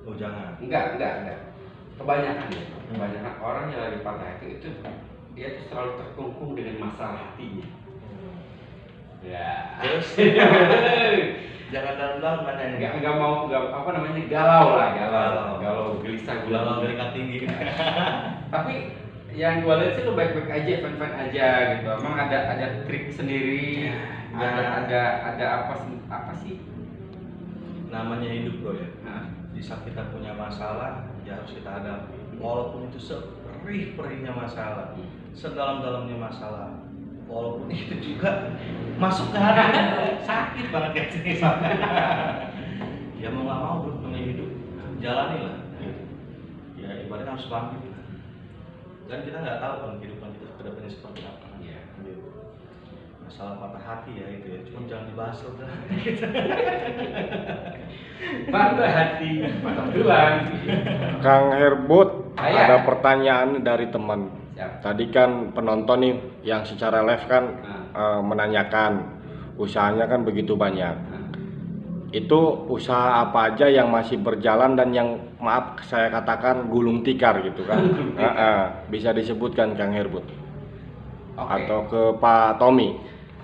Oh jangan. Enggak. Kebanyakan ya. Kebanyakan orang yang lagi patah hati itu dia tuh selalu terkungkung dengan masalah hatinya. Ya. Terus jangan dalam-dalam nanya. Enggak mau apa namanya galau lah, galau gelisah, Galau tingkat tinggi. Tapi yang gua lihat sih lu baik-baik aja, fan aja gitu. Emang ada trik sendiri, ada apa sih? Namanya hidup bro ya. Nah, Di saat kita punya masalah, ya harus kita hadapi. Walaupun itu seperih-perihnya masalah, sedalam-dalamnya masalah. Walaupun itu juga masuk ke hati, sakit banget kayak sini. Ya mau nggak mau bro, namanya hidup, jalani lah. Gitu. Ya ibaratnya harus bangkit. Dan kita nggak tahu kan kehidupan kita ke depannya seperti apa. iya. Gitu. Masalah patah hati ya itu ya, cuma jangan dibahas udah. Patah hati, patah tulang. Kang Herbut, Ayah. ada pertanyaan dari teman. Siap. Tadi kan penonton nih yang secara live kan menanyakan usahanya kan begitu banyak. Itu usaha apa aja yang masih berjalan dan yang maaf saya katakan gulung tikar gitu kan? Bisa disebutkan Kang Herbut Oke. atau ke Pak Tommy.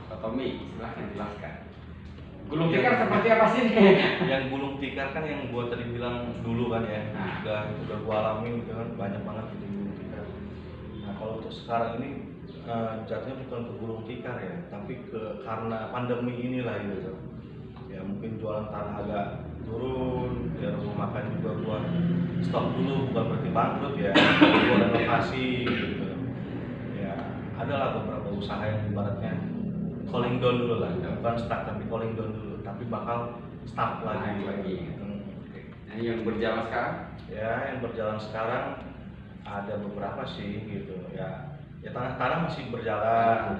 Pak Tommy, silahkan jelaskan. Gulung tikar seperti apa sih nih? Yang gulung tikar kan yang gua tadi bilang dulu kan ya, Nah. udah gua alami gitu kan, banyak banget gitu gulung tikar. Nah kalau untuk sekarang ini jatuhnya bukan ke gulung tikar ya, tapi karena pandemi inilah gitu. Ya mungkin jualan tanah agak turun, ya rumah makan juga gua stop dulu, bukan berarti bangkrut ya, gua renovasi gitu. Ya adalah beberapa usaha yang ibaratnya calling down dulu lah, bukan start tapi calling down dulu, tapi bakal start Naik lagi. lagi. Nah, yang berjalan sekarang? Ya yang berjalan sekarang ada beberapa sih gitu ya. Ya tanah masih berjalan.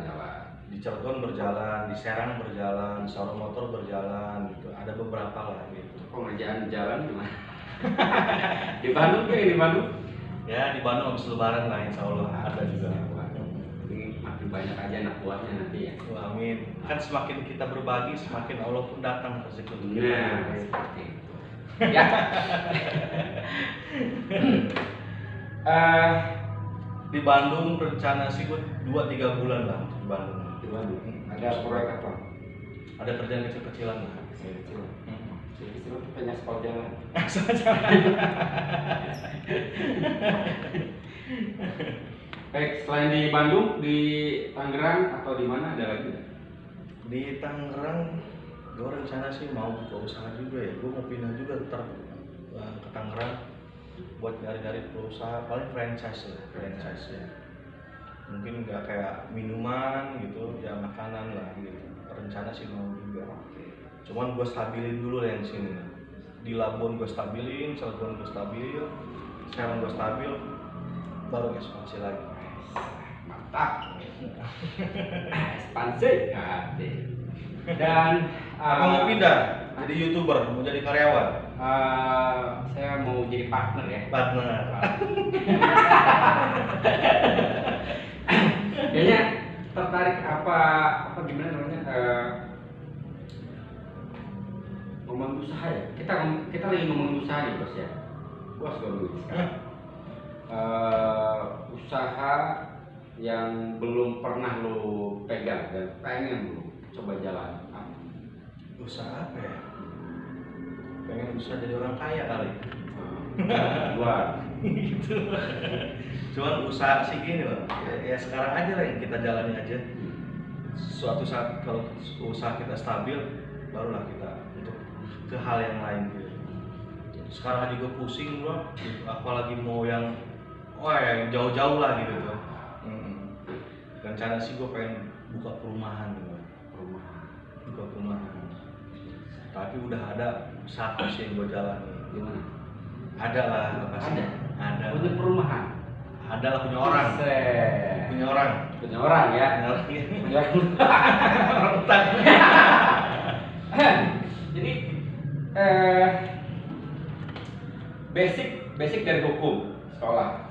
Di Cilegon berjalan, di Serang berjalan, Saung Motor berjalan gitu. Ada beberapa lah gitu. Pengerjaan jalan gimana? Di Bandung kayak di Bandung? Ya di Bandung habis lebaran lah insya Allah ada juga. Ini makin banyak aja anak buahnya nanti ya. Wah, amin. Kan semakin kita berbagi, semakin Allah pun datang rezeki untuk kita. Nah, seperti itu. Ya. Di Bandung rencana sih buat 2-3 bulan lah di Bandung. Di Bandung ada proyek apa? Ada kerjaan kecil-kecilan lah. Kecil-kecil. Kecil-kecil itu banyak spot jalan. Baik, selain di Bandung, di Tangerang atau di mana ada lagi? Di Tangerang, gue rencana sih mau buka usaha juga ya. Gue mau pindah juga ntar ke Tangerang buat nyari-nyari perusahaan, paling franchise lah, franchise ya. Mungkin nggak kayak minuman gitu, ya makanan lah gitu. Rencana sih mau juga. Cuman gue stabilin dulu lah yang sini. Di Labuan gue stabilin, Cilegon gue stabil, Serang gue stabil, baru ekspansi lagi. Mantap. Ekspansi. Dan Apa mau pindah jadi YouTuber, mau jadi karyawan? saya mau jadi partner ya. Partner. Kayaknya tertarik apa gimana namanya? Ngomong usaha ya. Kita lagi ngomong usaha nih bos ya. Bos baru sekarang. Usaha yang belum pernah lo pegang dan pengen lo coba jalan. Usaha apa ya? Pengen bisa jadi orang kaya kali. Dua. Gitu. Cuman usaha sih gini loh. Ya sekarang aja lah yang kita jalani aja. Suatu saat kalau usaha kita stabil, barulah kita untuk ke hal yang lain gitu. Sekarang aja gue pusing bro, apalagi mau yang yang jauh-jauh lah gitu tuh. Rencana sih gue pengen buka perumahan gitu. Buka perumahan. Tapi udah ada satu sih yang gue jalani. Gimana? Ada lah lokasinya. Ada. Punya perumahan. Ada lah punya orang. Punya orang. Punya orang ya. Punya orang. Punya Utang. Jadi basic dari hukum sekolah.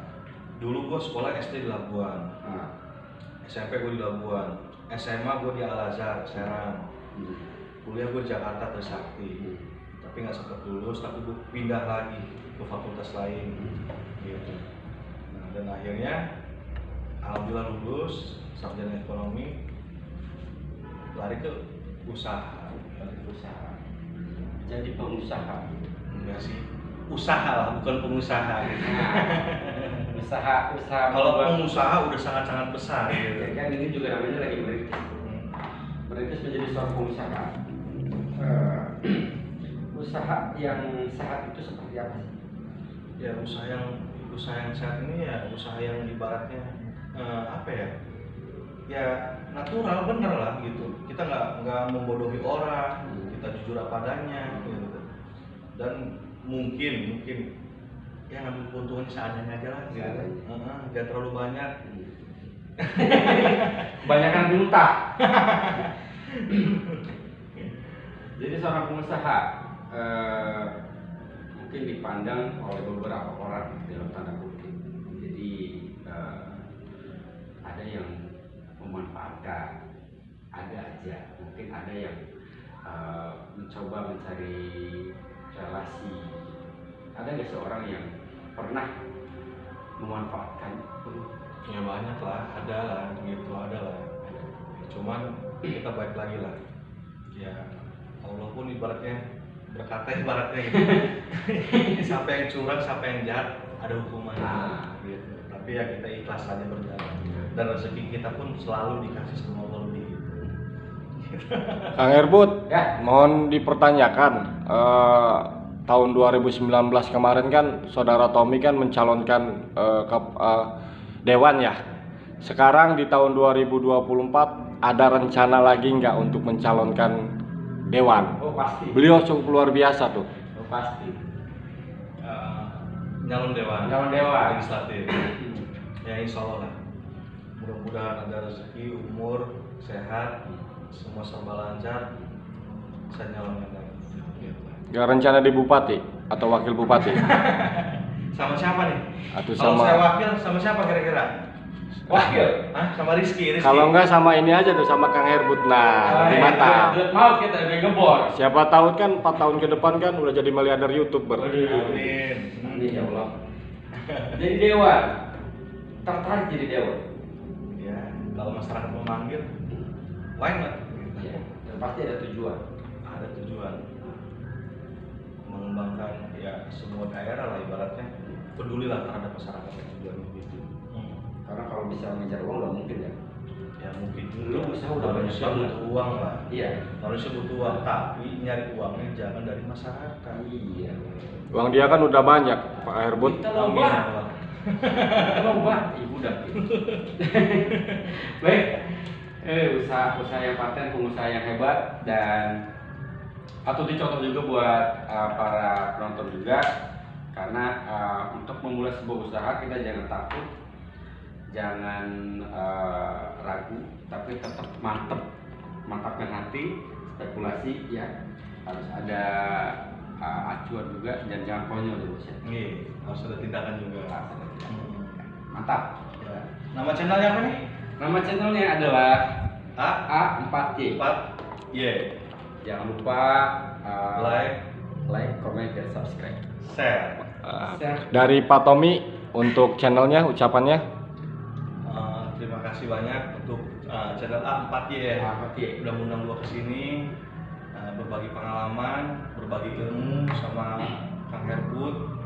Dulu gue sekolah SD di Labuan, SMP gue di Labuan, SMA gue di Al Azhar, Serang, kuliah gue di Jakarta Trisakti, tapi nggak sempat lulus, tapi gue pindah lagi ke fakultas lain, gitu. Nah, dan akhirnya alhamdulillah lulus sarjana ekonomi, lari ke usaha. Jadi pengusaha. Enggak sih, usaha lah, bukan pengusaha. Gitu. Usaha. Kalau pengusaha udah sangat-sangat besar gitu. Kan ini juga namanya lagi merintis. Merintis menjadi seorang pengusaha. Usaha yang sehat itu seperti apa sih? Ya usaha yang saat ini ya usaha yang ibaratnya apa ya? Ya natural bener lah gitu. Kita nggak membodohi orang, kita jujur apa adanya gitu. Dan mungkin ya ngambil keuntungan seadanya aja lah gitu. Jangan terlalu banyak. Banyakan muntah. Jadi seorang pengusaha mungkin dipandang oleh beberapa orang dalam tanda kutip. Jadi ada yang memanfaatkan, ada aja. Mungkin ada yang mencoba mencari relasi. Ada nggak seorang yang pernah memanfaatkan? Ya banyak lah, ada lah gitu, ada lah. Cuman kita balik lagi lah. Ya Allah pun ibaratnya berkata ibaratnya gitu. Siapa yang curang, siapa yang jahat ada hukumannya gitu. Tapi ya kita ikhlas saja berjalan. Dan rezeki kita pun selalu dikasih sama Allah lebih gitu. Kang Herbut, Ya. mohon dipertanyakan, tahun 2019 kemarin kan saudara Tommy kan mencalonkan ke Dewan ya. Sekarang di tahun 2024 ada rencana lagi nggak untuk mencalonkan Dewan? Oh pasti. Beliau cukup luar biasa tuh. Oh pasti. Nyalon dewan legislatif. Ya insya Allah lah. Mudah-mudahan ada rezeki, umur, sehat, semua serba lancar. Saya nyalonkan lagi. Gitu. Nggak rencana di bupati atau wakil bupati? Sama siapa nih? Atau Kalau saya sama, wakil, sama siapa kira-kira? Wakil. Hah? Sama Rizky. kalau nggak sama ini aja tuh, sama Kang Herbut. Nah, di mata. Mau kita udah ngebor. Siapa tahu kan 4 tahun ke depan kan udah jadi miliarder YouTuber. Amin. Amin ya Allah. Jadi dewan. Tertarik jadi dewan. Ya, kalau masyarakat memanggil, why not? Ya, dan pasti ada tujuan. Ada tujuan mengembangkan ya semua daerah lah ibaratnya, pedulilah terhadap masyarakat yang tujuan begitu. Karena kalau bisa mengejar uang nggak mungkin ya. Ya mungkin Lu usaha udah banyak manusia banget. butuh uang lah. Iya. Manusia butuh uang, tapi nyari uangnya jangan dari masyarakat. Iya. Uang dia kan udah banyak, Pak Herbut. Kita Amin, lomba. ya Allah. Kita lomba. Ibu udah. Baik. Usaha yang paten, pengusaha yang hebat dan patut dicontoh juga buat para penonton juga, karena untuk memulai sebuah usaha kita jangan takut, jangan ragu, tapi tetap mantapkan hati. Spekulasi ya harus ada acuan juga, dan jangan konyol dulu sih. Iya, harus ada tindakan juga. Mantap. Ya. Nama channelnya apa nih? Nama channelnya adalah A4Y. 4 Y. Jangan lupa like, comment, dan subscribe. Share. Dari Pak Tommy untuk channelnya, ucapannya. Terima kasih banyak untuk channel A4Y ya. A4Y. Udah mengundang gua kesini, berbagi pengalaman, berbagi ilmu sama Kang Herbut.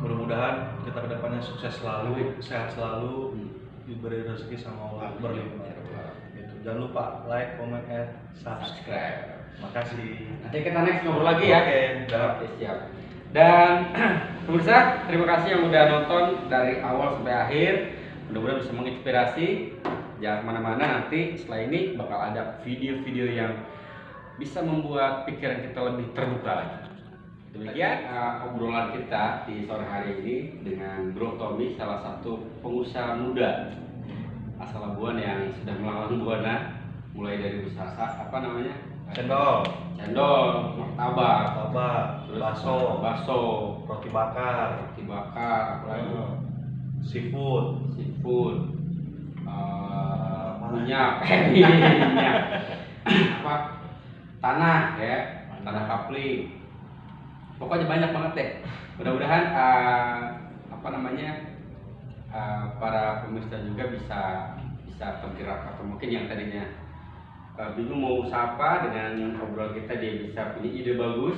Mudah-mudahan kita kedepannya sukses selalu, sehat selalu, diberi rezeki sama Allah berlimpah. Gitu. Jangan lupa like, comment, and subscribe. Makasih. Nanti kita next ngobrol lagi ya. Oke, udah. Oke, siap. Dan pemirsa, terima kasih yang udah nonton dari awal sampai akhir. Mudah-mudahan bisa menginspirasi. Jangan kemana-mana, nanti setelah ini bakal ada video-video yang bisa membuat pikiran kita lebih terbuka lagi. Demikian obrolan kita di sore hari ini dengan Bro Tommy, salah satu pengusaha muda asal Labuan yang sudah melawan Buana, mulai dari usaha apa namanya? Cendol, martabak, terus bakso, roti bakar, apalagi seafood, minyak, apa, tanah ya, tanah kapling. Pokoknya banyak banget deh. Mudah-mudahan para pemirsa juga bisa tergerak, atau mungkin yang tadinya bingung mau usaha apa, dengan obrolan kita dia bisa punya ide bagus,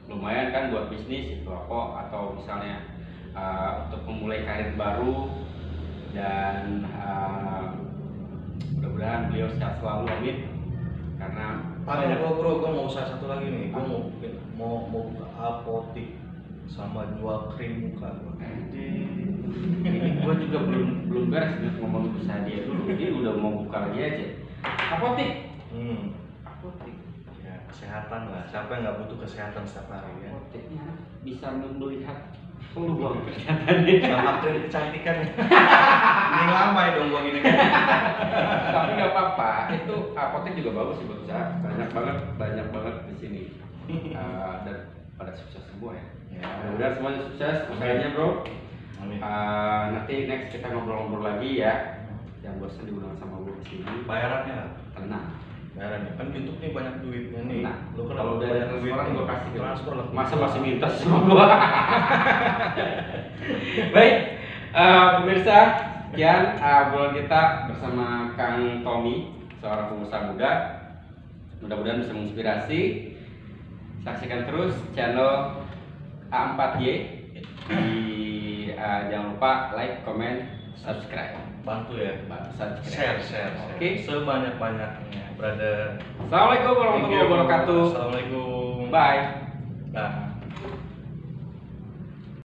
lumayan kan buat bisnis itu rokok, atau misalnya untuk memulai karir baru. Dan mudah-mudahan beliau sehat selalu, amin. Karena bro, gue mau usaha satu lagi nih. Gue mau buka apotik sama jual krim muka. ini gua juga belum beres ngomong usaha dia dulu. Dia udah mau buka lagi aja. Apotik. Apotik. Ya, kesehatan lah. Siapa yang nggak butuh kesehatan setiap hari ya? Apoteknya bisa melihat peluang kesehatannya. Sama tren kecantikan. Ini lama ya dong gua gini kan. Tapi nggak apa-apa. Itu apotek juga bagus sih buat usaha. Banyak banget di sini. Dan pada sukses semua ya. Mudah-mudahan semuanya sukses usahanya, Bro. Amin. Nanti next kita ngobrol-ngobrol lagi ya. Yang bosan diundang sama gue di sini. Bayarannya Tenang. bayarannya kan YouTube nih banyak duitnya nih. Nah, Lu kan kalau udah banyak ada duit transferan nih. gue kasih ke lu. Transfer lah. Masa masih minta sama gua. Baik, pemirsa, sekian obrolan kita bersama Kang Tommy, seorang pengusaha muda. Mudah-mudahan bisa menginspirasi. saksikan terus channel A4Y di jangan lupa like, comment, subscribe. Bantu ya. Subscribe. Share. Oke. Sebanyak-banyaknya, brother. Assalamualaikum warahmatullahi wabarakatuh. Assalamualaikum. Bye. Nah.